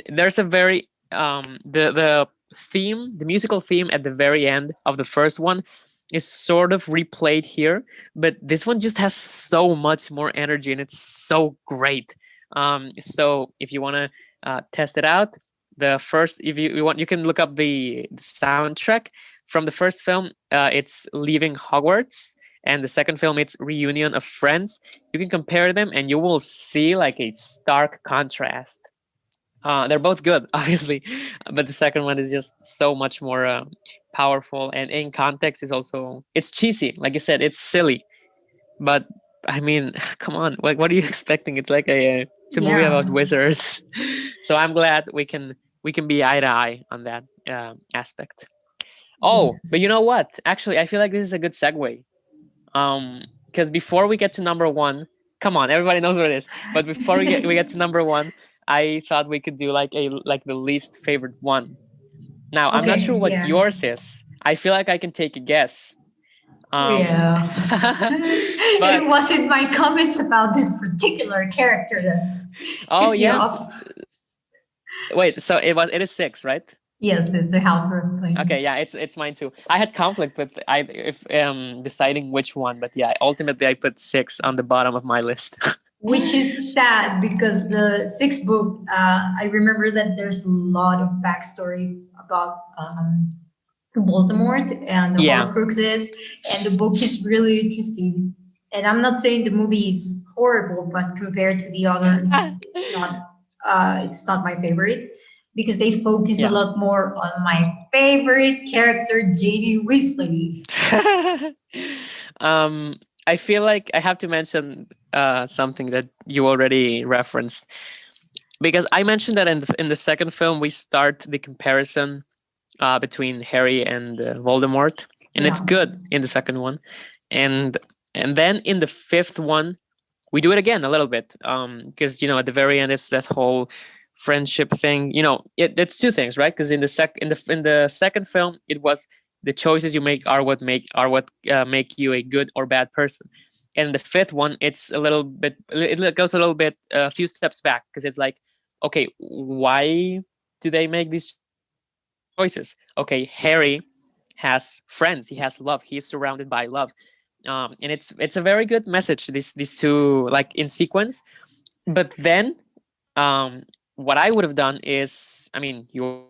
there's a very the theme, the musical theme at the very end of the first one is sort of replayed here, but this one just has so much more energy and it's so great. So if you want to test it out, the first, if you want, you can look up the soundtrack from the first film. It's Leaving Hogwarts, and the second film it's Reunion of Friends. You can compare them and you will see like a stark contrast. They're both good obviously, but the second one is just so much more powerful, and in context is also, it's cheesy, like you said, it's silly, but I mean, come on, like what are you expecting? It's like it's a movie Yeah. about wizards. So I'm glad we can be eye to eye on that aspect. Oh, but you Yes. know what, actually I feel like this is a good segue. Because before we get to number one, come on, everybody knows what it is. But before we get to number one, I thought we could do like the least favorite one. Now I'm not sure Okay. what Yeah. yours is. I feel like I can take a guess. Um, Yeah. It but wasn't my comments about this particular character that oh tipped you yeah, off. wait. So it is six, right? Yes, it's a Halberd place. Okay, yeah, it's mine too. I had conflict with I if deciding which one, but yeah, ultimately I put six on the bottom of my list. Which is sad because the sixth book, I remember that there's a lot of backstory about Voldemort and the Yeah. Horcruxes, and the book is really interesting. And I'm not saying the movie is horrible, but compared to the others, it's not. It's not my favorite because they focus a Yeah. lot more on my favorite character, J.D. Weasley. um, I feel like I have to mention something that you already referenced, because I mentioned that in the second film we start the comparison between Harry and Voldemort, and it's Yeah, good in the second one, and and then in the fifth one we do it again a little bit, because at the very end it's that whole friendship thing. It's two things, right? Because in the second film it was the choices you make are what make you a good or bad person, and the fifth one it's a little bit, it goes a little bit a few steps back, because it's like, okay, why do they make these choices? Okay, Harry has friends, he has love, he's surrounded by love, and it's a very good message, these two like in sequence. But then um what I would have done is, I mean, you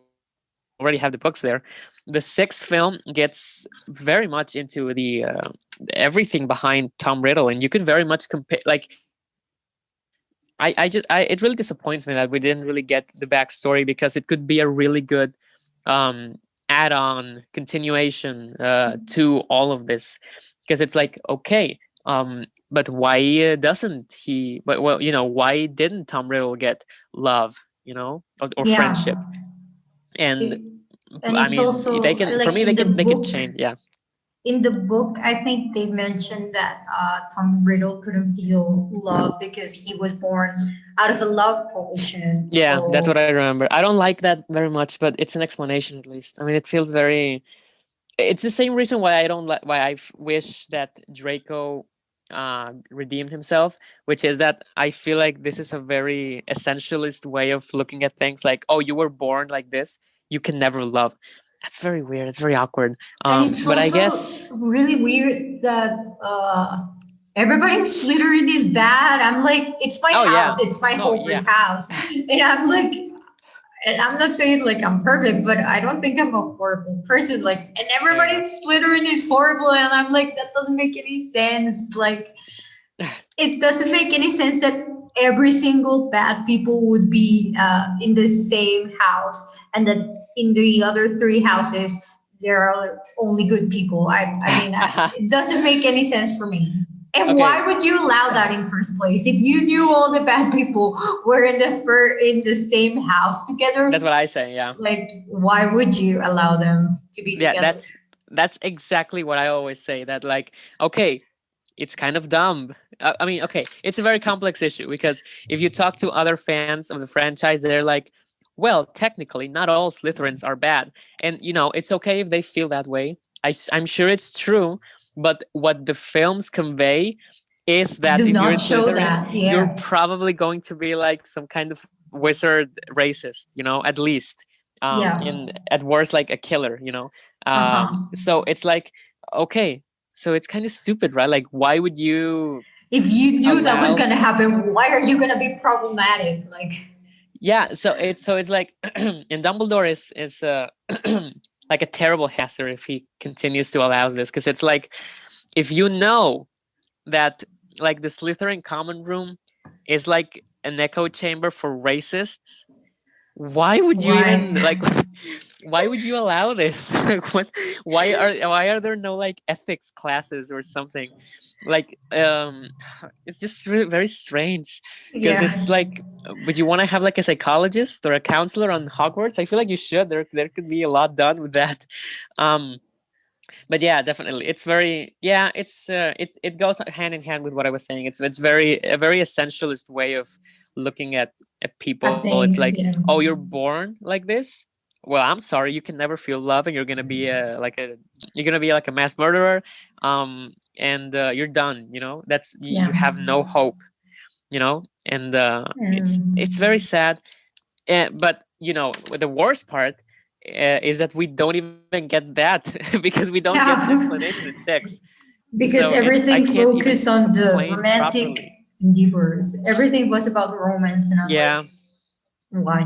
already have the books there. The sixth film gets very much into the everything behind Tom Riddle, and you could very much compare, like, it really disappoints me that we didn't really get the backstory, because it could be a really good add-on continuation to all of this, because it's like, okay, but why doesn't he, but well, why didn't Tom Riddle get love, or yeah. friendship? And It, and I it's mean, also they can, for like me, in the they can book. change. Yeah. In the book, I think they mentioned that Tom Riddle couldn't feel love because he was born out of a love potion. Yeah, that's what So I remember. I don't like that very much, but it's an explanation at least. I mean, it feels very, it's the same reason why I don't like, why wish that Draco redeemed himself, which is that I feel like this is a very essentialist way of looking at things, like, oh, you were born like this, you can never love. That's very weird, it's very awkward. and it's But I also guess, really weird that everybody's Slytherin is bad. I'm like, it's my oh house, yeah, it's my no, Hogwarts yeah. house, and I'm like, and I'm not saying like I'm perfect, but I don't think I'm a horrible person. Like, and There you everybody Slytherin is horrible, and I'm like, that doesn't make any sense. Like, go. it doesn't make any sense that every single bad people would be in the same house, and that in the other three houses there are only good people. I mean, it doesn't make any sense for me. And why Okay, would you allow that in first place? If you knew all the bad people were in the same house together, that's what I say. Yeah, like why would you allow them to be yeah. together? That's exactly what I always say. That like, okay, it's kind of dumb. I mean, okay, it's a very complex issue because if you talk to other fans of the franchise, they're like, well, technically, not all Slytherins are bad, and it's okay if they feel that way. I'm sure it's true, but what the films convey is that Do if you're not in show Slytherin, that. you're Yeah. probably going to be like some kind of wizard racist, at least, Yeah. in at worst like a killer, Uh-huh. so it's like, okay, so it's kind of stupid, right? Like, why would you If you knew that was allow? gonna happen, why are you gonna be problematic? Like, Yeah, so it's like, and Dumbledore is like a terrible hazard if he continues to allow this, because it's like, if you know that like the Slytherin common room is like an echo chamber for racists, why would you even why? like why would you allow this? Like, what, why are there no like ethics classes or something? Like, it's just really very strange, because Yeah. it's like, would you want to have like a psychologist or a counselor on Hogwarts? I feel like you should. There could be a lot done with that. um but yeah, definitely, it's very, yeah, it goes hand in hand with what I was saying. It's very a very essentialist way of looking at I people. It's think, like, yeah. oh, you're born like this, well, I'm sorry, you can never feel love, and you're gonna be like a mass murderer, and you're done, that's, you Yeah. have no hope, and it's very Um, sad. But the worst part, is that we don't even get that because we don't get an yeah. explanation in six. So Because I everything can't even focused on the complain romantic properly. endeavors. Everything was about romance, and I'm like, Yeah, why?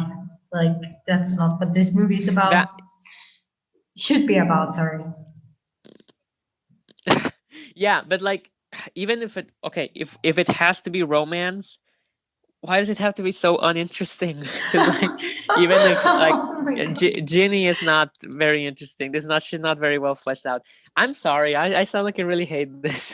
Like, that's not what this movie is that. about. Should be about, sorry. Yeah, but like, even if it okay, if it has to be romance, why does it have to be so uninteresting? Because like, even if like, oh my god. Ginny is not very interesting. This not She's not very well fleshed out. I'm sorry. I sound like I really hate this.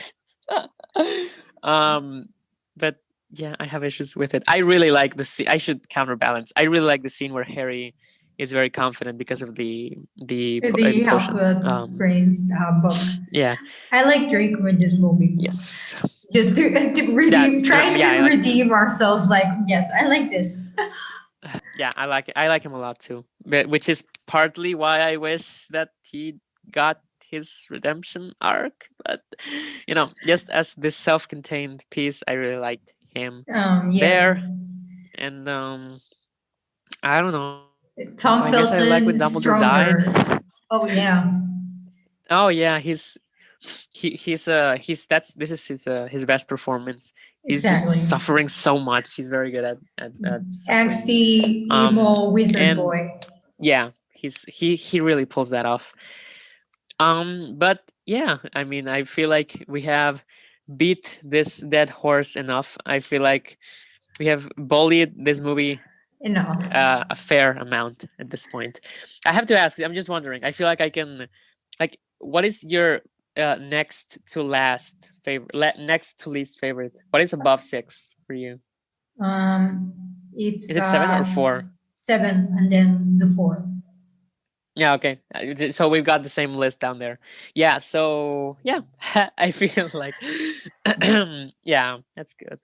um, but yeah, I have issues with it. I really like the scene. I should counterbalance. I really like the scene where Harry is very confident because of the The potion. Half-Blood Prince book. Yeah. I like Draco in this movie. Yes. Just to redeem, trying Yeah. to I like. redeem ourselves. Like, yes, I like this. Yeah, I like it. I like him a lot too. But which is partly why I wish that he got his redemption arc. But just as this self-contained piece, I really liked him Yes. there. And I don't know. I guess I like when Tom Dumbledore died. Felton stronger. Oh yeah, Oh yeah, he's that's this is his best performance. He's just exactly. suffering so much. He's very good at suffering. Angsty emo wizard And boy. yeah, he really pulls that off. But yeah, I mean, I feel like we have beat this dead horse enough. I feel like we have bullied this movie Enough. a fair amount at this point. I have to ask. I'm just wondering. I feel like I can, like, what is your next to last favorite? Next to least favorite? What is above six for you? Um, Is it's it seven or four? 7 and then the 4. Yeah, okay. So we've got the same list down there. Yeah, so yeah, I feel like yeah, that's good.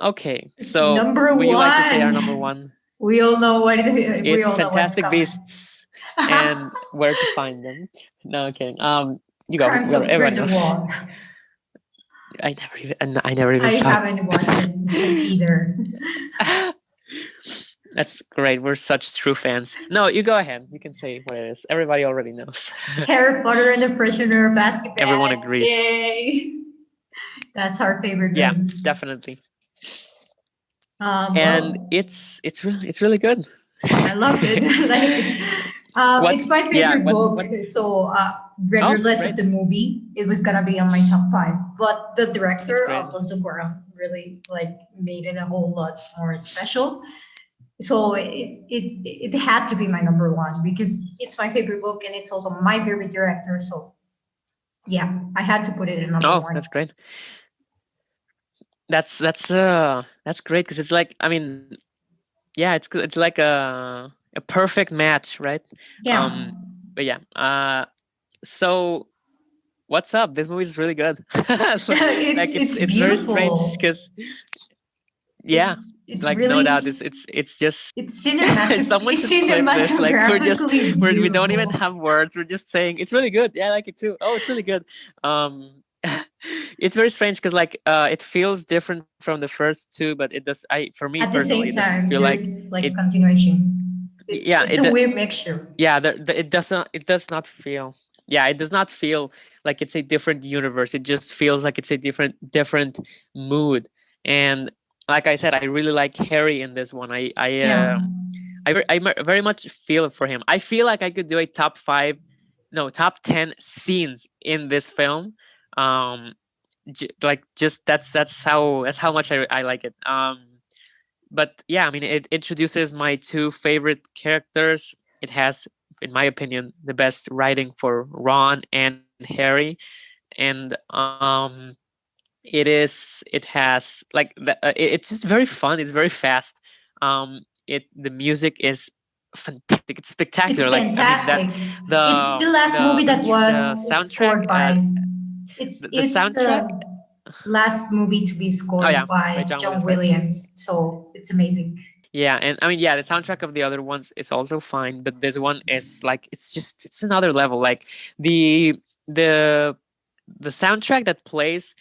Okay, so Number would you like to say our number one. one? We all know we It's all know what's Fantastic coming. Beasts and where to find them. No, okay. You go. Crimes of Everybody knows. Grindelwald. I never even I saw haven't watched it either. it. That's great. We're such true fans. No, you go ahead. You can say what it is. Everybody already knows. Harry Potter and the Prisoner of Everyone Azkaban. agrees. Yay! That's our favorite Yeah, movie. definitely. And Well, it's really good. I loved it. like, What? it's my Yeah. favorite book. What? So, Oh, regardless of great. the movie, it was gonna be on my top 5. But the That's director, great. Alfonso Cuarón, really like made it a whole lot more special. So it had to be my number one because it's my favorite book and it's also my favorite director. So yeah, I had to put it in number Oh, one. that's great. That's great because it's like, I mean, yeah, it's like a perfect match, right? Yeah, But yeah, so what's up? This movie is really good. Like it's very strange beautiful. because yeah, It's like no really doubt, it's just it's someone it's should clip this. Like cinematographically we don't even beautiful. have words. We're just saying it's really good. Yeah, I like it too. Oh, it's really good. Um, it's very strange because like it feels different from the first two, but it does. I for me At the personally, it same doesn't feel time, like there's it. like continuation. Yeah, It's a weird mixture. yeah, it doesn't. It does not feel. Yeah, it does not feel like it's a different universe. It just feels like it's a different mood. And like I said, I really like Harry in this one. Yeah. Very much feel for him. I feel like I could do a top five, no, top 10 scenes in this film. Um, like just that's how much I like it. But yeah, I mean, it introduces my two favorite characters. It has, in my opinion, the best writing for Ron and Harry, and it has like it's just very fun. It's very fast. The music is fantastic. It's It's spectacular. Like I mean that fantastic. It's the last movie that was the soundtrack, scored by the it's soundtrack. the last movie to be Oh yeah, scored by by John John Williams, right? Williams. So it's amazing. Yeah, and I mean, yeah, the soundtrack of the other ones is also fine, but this one is like it's another level. Like the the the soundtrack that plays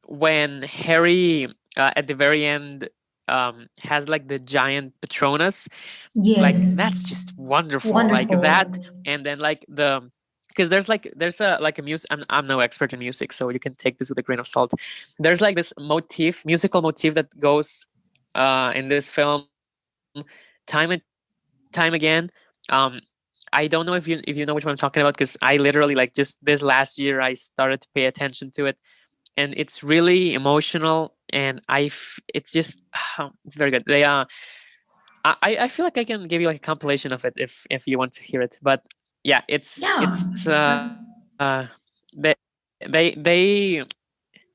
when Harry at the very end has like the giant Patronus, like Yes. that's just wonderful. Like that, Wonderful. and then like because there's a like a music. I'm no expert in music, so you can take this with a grain of salt. There's like this musical motif that goes in this film time and time again. I don't know if you know which one I'm talking about because I literally like just this last year I started to pay attention to it, and it's really emotional, and it's just it's very good. I feel like I can give you like a compilation of it if you want to hear it. But yeah, Yeah. it's Uh, they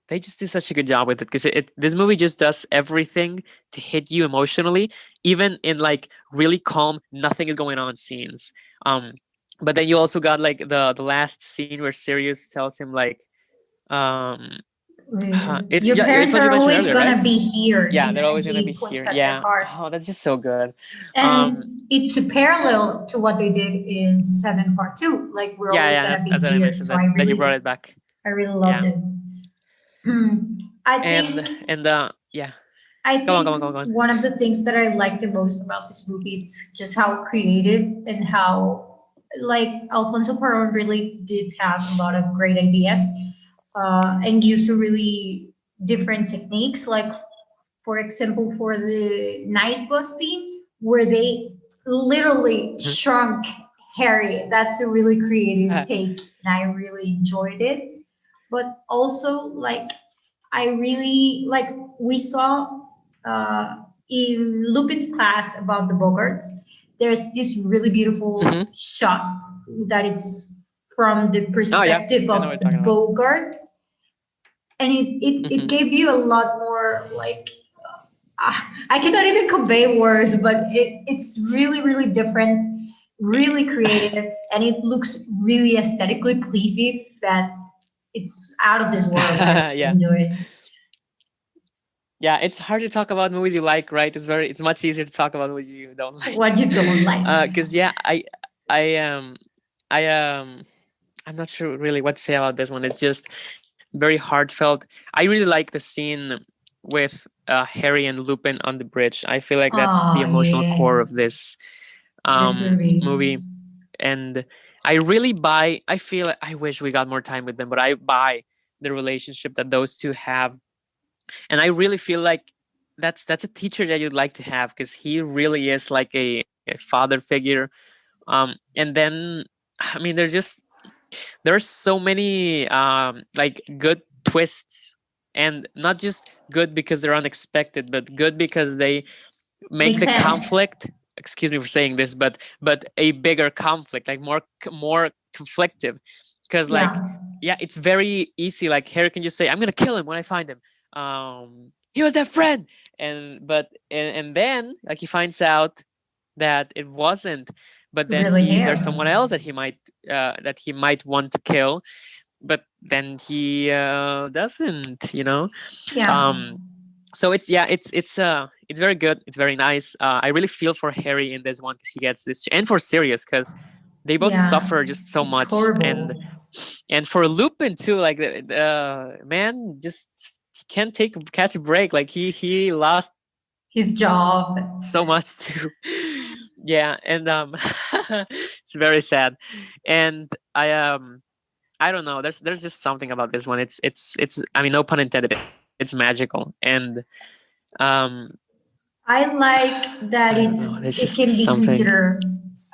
they just do such a good job with it because this movie just does everything to hit you emotionally, even in like really calm, nothing is going on scenes. But then you also got like the last scene where Sirius tells him like it's Your yeah, it's parents what you are mentioned always earlier, right? gonna be here, Yeah, they're and always gonna be he points here. at the Yeah. heart. Oh, that's just so good. Um, And it's a parallel to what they did in Seven Part Two. Like we're yeah, always yeah. gonna That's be as I here. mentioned So that he brought it back. I really loved Yeah, it. I think and yeah. I Go on, go think on, go on, go on. one of the things that I like the most about this movie is just how creative and how like Alfonso Cuarón really did have a lot of great ideas and used really different techniques. Like for example, for the night bus scene where they literally Mhm. shrunk Harry. That's a really creative take, and I really enjoyed it. But also, like I really like we saw uh, in Lupin's class about the Bogarts. There's this really beautiful Mhm. shot that it's from the Oh yeah, perspective I know what of you're the talking about. Bogart, and it Mhm. gave you a lot more like I cannot even convey words, but it's really really different, really creative, and it looks really aesthetically pleasing. That it's out of this world. I really Yeah, enjoy it. yeah. It's hard to talk about movies you like, right? It's much easier to talk about movies you don't like. What you don't like. Because yeah, I I I'm not sure really what to say about this one. It's just very heartfelt. I really like the scene with Harry and Lupin on the bridge. I feel like that's the Oh emotional yeah, core of this this movie. movie, and I really buy. I feel like I wish we got more time with them, but I buy the relationship that those two have, and I really feel like that's a teacher that you'd like to have because he really is like a father figure. And then I mean, there's so many like good twists, and not just good because they're unexpected, but good because make Makes the sense. conflict, excuse me for saying this, but a bigger conflict, like more conflictive, because like Yeah, yeah, it's very easy. Like Harry can just say, "I'm gonna kill him when I find him." He was their friend, and then like he finds out that it wasn't, but then really he there's someone else him. that he might want to kill, but then he doesn't, you know. Yeah, um so it's yeah, it's very good, it's very nice. I really feel for Harry in this one because he gets this, and for Sirius because they both yeah. suffer just so It's much, horrible. and for Lupin too, like the man just he can't catch a break, like he lost His so much job. too. Yeah, and it's very sad. And I don't know, there's just something about this one. It's I mean, no pun intended, it's magical. And um I like I don't know, that there's just it can be something. considered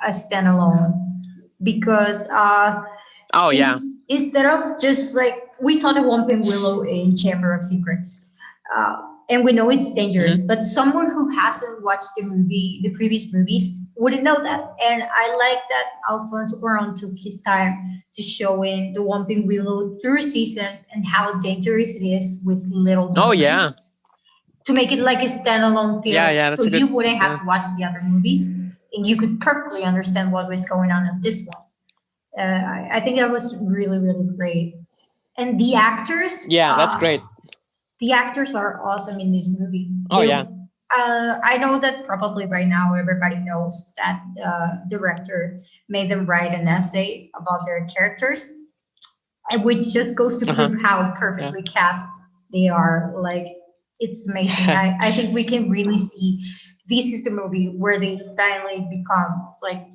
a standalone because Oh yeah. instead of just like we saw the Whomping Willow in Chamber of Secrets, uh, and we know it's dangerous, Hmm. but someone who hasn't watched the previous movies, wouldn't know that. And I like that Alfonso Cuarón took his time to show in the Whomping Willow through seasons and how dangerous it is with little Oh yeah. movements to make it like a standalone Yeah, film yeah, so that's a you good, wouldn't have yeah. to watch the other movies and you could perfectly understand what was going on in this one. I think that was really, really great. And Yeah, that's great. the actors are awesome in this movie. Oh They, yeah. I know that probably right now everybody knows that director made them write an essay about their characters, and which just goes to Uh-huh. prove how Yeah. perfectly cast they are. Like, it's amazing. I think we can really see this is the movie where they finally become like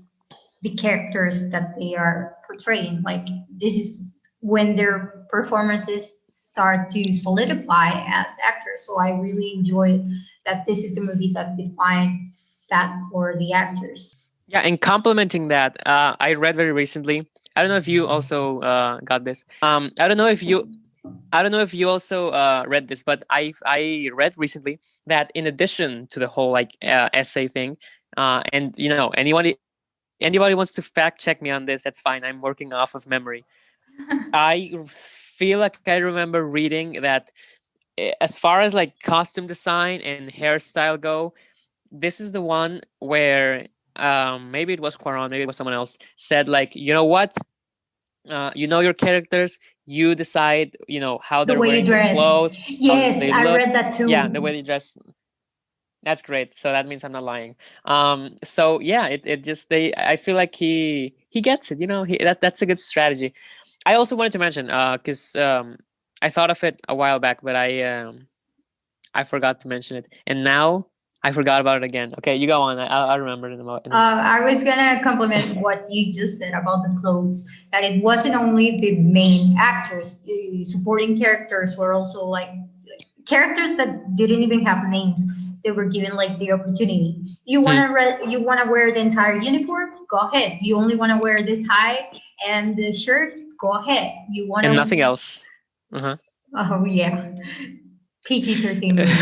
the characters that they are portraying. Like, this is when their performances start to solidify as actors. So I really enjoy that this is the movie that defined that for the actors. Yeah, and complementing that, I read very recently. I don't know if you also got this. I don't know if you also read this, but I read recently that in addition to the whole like essay thing, and you know, anybody wants to fact check me on this, that's fine. I'm working off of memory. I feel like I remember reading that as far as like costume design and hairstyle go, this is the one where maybe it was Quaron, maybe it was someone else said like, you know what, you know your characters, you decide, you know, how The they're way you wearing their dress. clothes, how they Yes, look. I read that Yeah, the way they too. dress. That's great. So that means I'm not lying. So yeah, it just they. I feel like he gets it. You know, that's a good strategy. I also wanted to mention because I thought of it a while back, but I forgot to mention it, and now I forgot about it again. Okay, you go on. I'll remember it in a moment. I was gonna compliment what you just said about the clothes. That it wasn't only the main actors, the supporting characters were also like characters that didn't even have names. They were given like the opportunity. You wanna wear the entire uniform? Go ahead. You only wanna wear the tie and the shirt? Go ahead. You And wanna? nothing else. Uh Oh yeah, PG-13 movie.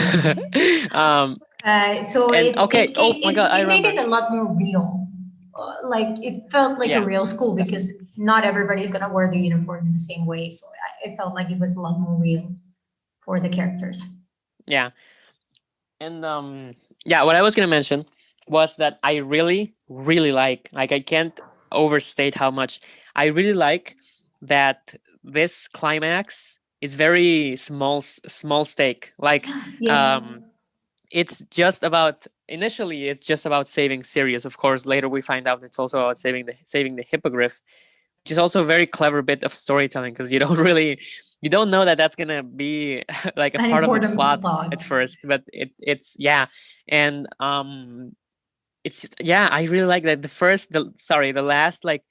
huh. So And okay. Oh my God, I it made remember. it a lot more real. Like it felt like a Yeah. real school That- because not everybody's gonna wear the uniform in the same way. So it felt like it was a lot more real for the characters. Yeah. And yeah, what I was gonna mention was that I really, really like I can't overstate how much I really like that this climax is very small stake. Like Yes, um it's just about, initially it's just about saving Sirius. Of course, later we find out it's also about saving the hippogriff, which is also a very clever bit of storytelling because you don't really, you don't know that that's gonna be like a an part of the important plot plot. at first, but it's yeah. And it's just, yeah, I really like that the last like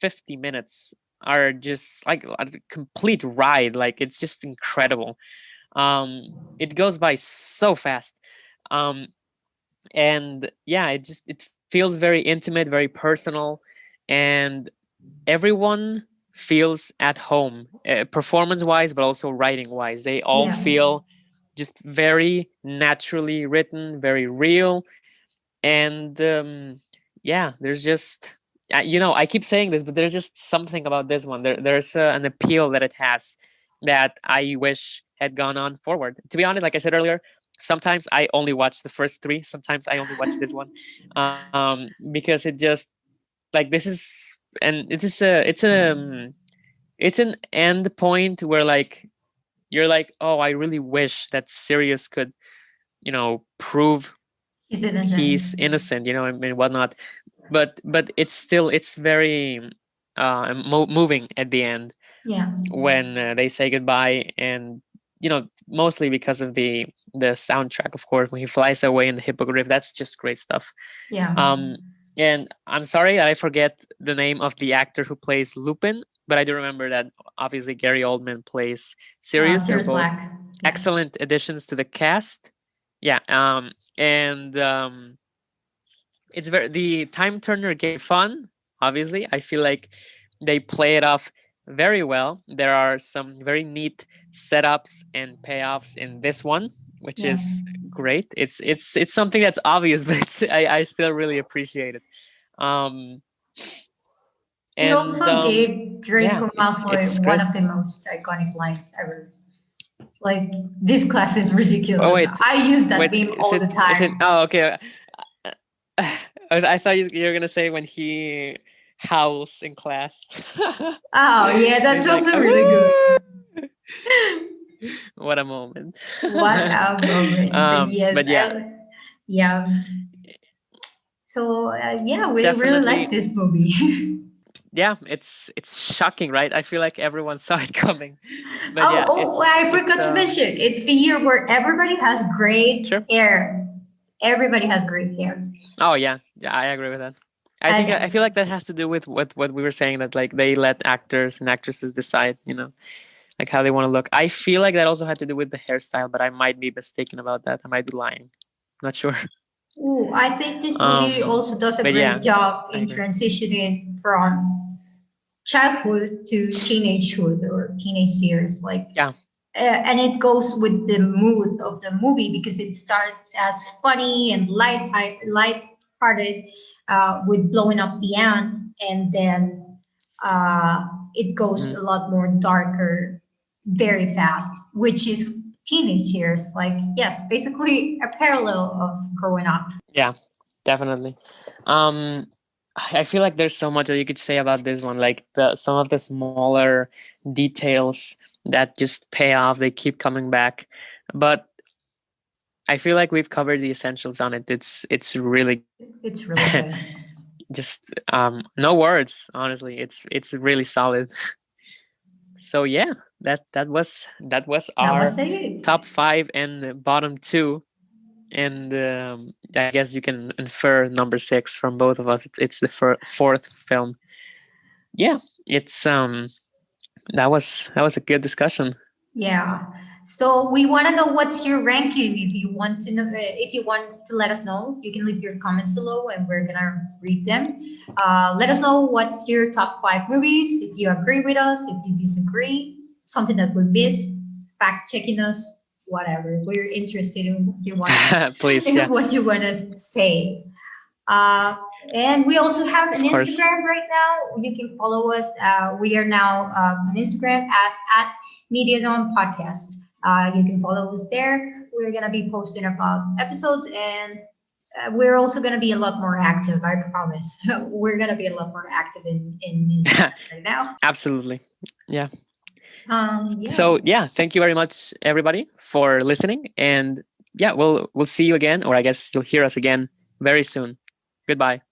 50 minutes are just like a complete ride, like it's just incredible. It goes by so fast. um and yeah, it feels very intimate, very personal, and everyone feels at home, performance wise but also writing wise. They all Yeah. feel just very naturally written, very real. And yeah, there's just I keep saying this, but there's just something about this one. There's an appeal that it has that I wish had gone on forward. To be honest, like I said earlier, sometimes I only watch the first three. Sometimes I only watch this one, because it just like this is and it is a it's an end point where like you're like, oh, I really wish that Sirius could prove He's innocent. he's innocent, and whatnot. But it's very moving at the end Yeah, when they say goodbye, and mostly because of the soundtrack, of course, when he flies away in the hippogriff. That's just great stuff. yeah. um and I'm sorry that I forget the name of the actor who plays Lupin, but I do remember that obviously Gary Oldman plays Sirius. They're Sirius both Black. Yeah, excellent additions to the cast. Yeah. And it's very the time turner game fun. Obviously, I feel like they play it off very well. There are some very neat setups and payoffs in this one, which yeah. is great. It's something that's obvious, but I still really appreciate it. Um, It and also gave yeah, Draco it's Malfoy one great. of the most iconic lines ever. Like, this class is Oh ridiculous. I use that wait, meme all the is it? time. Oh, okay. I thought you were gonna say when he howls in class. Oh, yeah, that's He's like, also really good. "Woo!" What a moment. What a moment. Yes, But yeah, and yeah. So, yeah, we really like definitely. this movie. Yeah, it's shocking, right? I feel like everyone saw it coming. But Oh, yeah, oh, I it's forgot to mention, it's the year where everybody has great sure. hair. Everybody has great hair. Oh yeah, I agree with that. I feel And like that has to do with what we were saying, that like they let actors and actresses decide, like how they want to look. I feel like that also had to do with the hairstyle, but I might be mistaken about that. I might be lying. Not sure. ooh, I think this movie also does a But great yeah, job I in agree. transitioning from childhood to teenagehood or teenage years. Like, Yeah. and it goes with the mood of the movie because it starts as funny and light-hearted, with blowing up the ant, and then it goes Mhm. a lot more darker very fast, which is teenage years. Like, yes, basically a parallel of growing up. Yeah, definitely. I feel like there's so much that you could say about this one, like the some of the smaller details that just pay off. They keep coming back, but I feel like we've covered the essentials on it. It's really good. It's really good. Just no words, honestly. It's really solid. So yeah, that was That our was it. top five and bottom two, and I guess you can infer number six from both of us. It's the fourth film. Yeah, it's that was a good discussion. Yeah. So we want to know what's your ranking. If you want to know, if you want to let us know, you can leave your comments below, and we're gonna read them. Let us know what's your top five movies. If you agree with us, if you disagree, something that we missed, fact checking us, whatever. We're interested in what you want Please, in yeah, what you want to say. Uh, and we also have an of course. Instagram right now. You can follow us. We are now on Instagram as at MEDIADOM Podcast. You can follow us there. We're going to be posting about episodes, and we're also going to be a lot more active, I promise. We're going to be a lot more active in Instagram right now. Absolutely. Yeah. Yeah. So yeah, thank you very much, everybody, for listening, and yeah, we'll see you again, or I guess you'll hear us again very soon. Goodbye.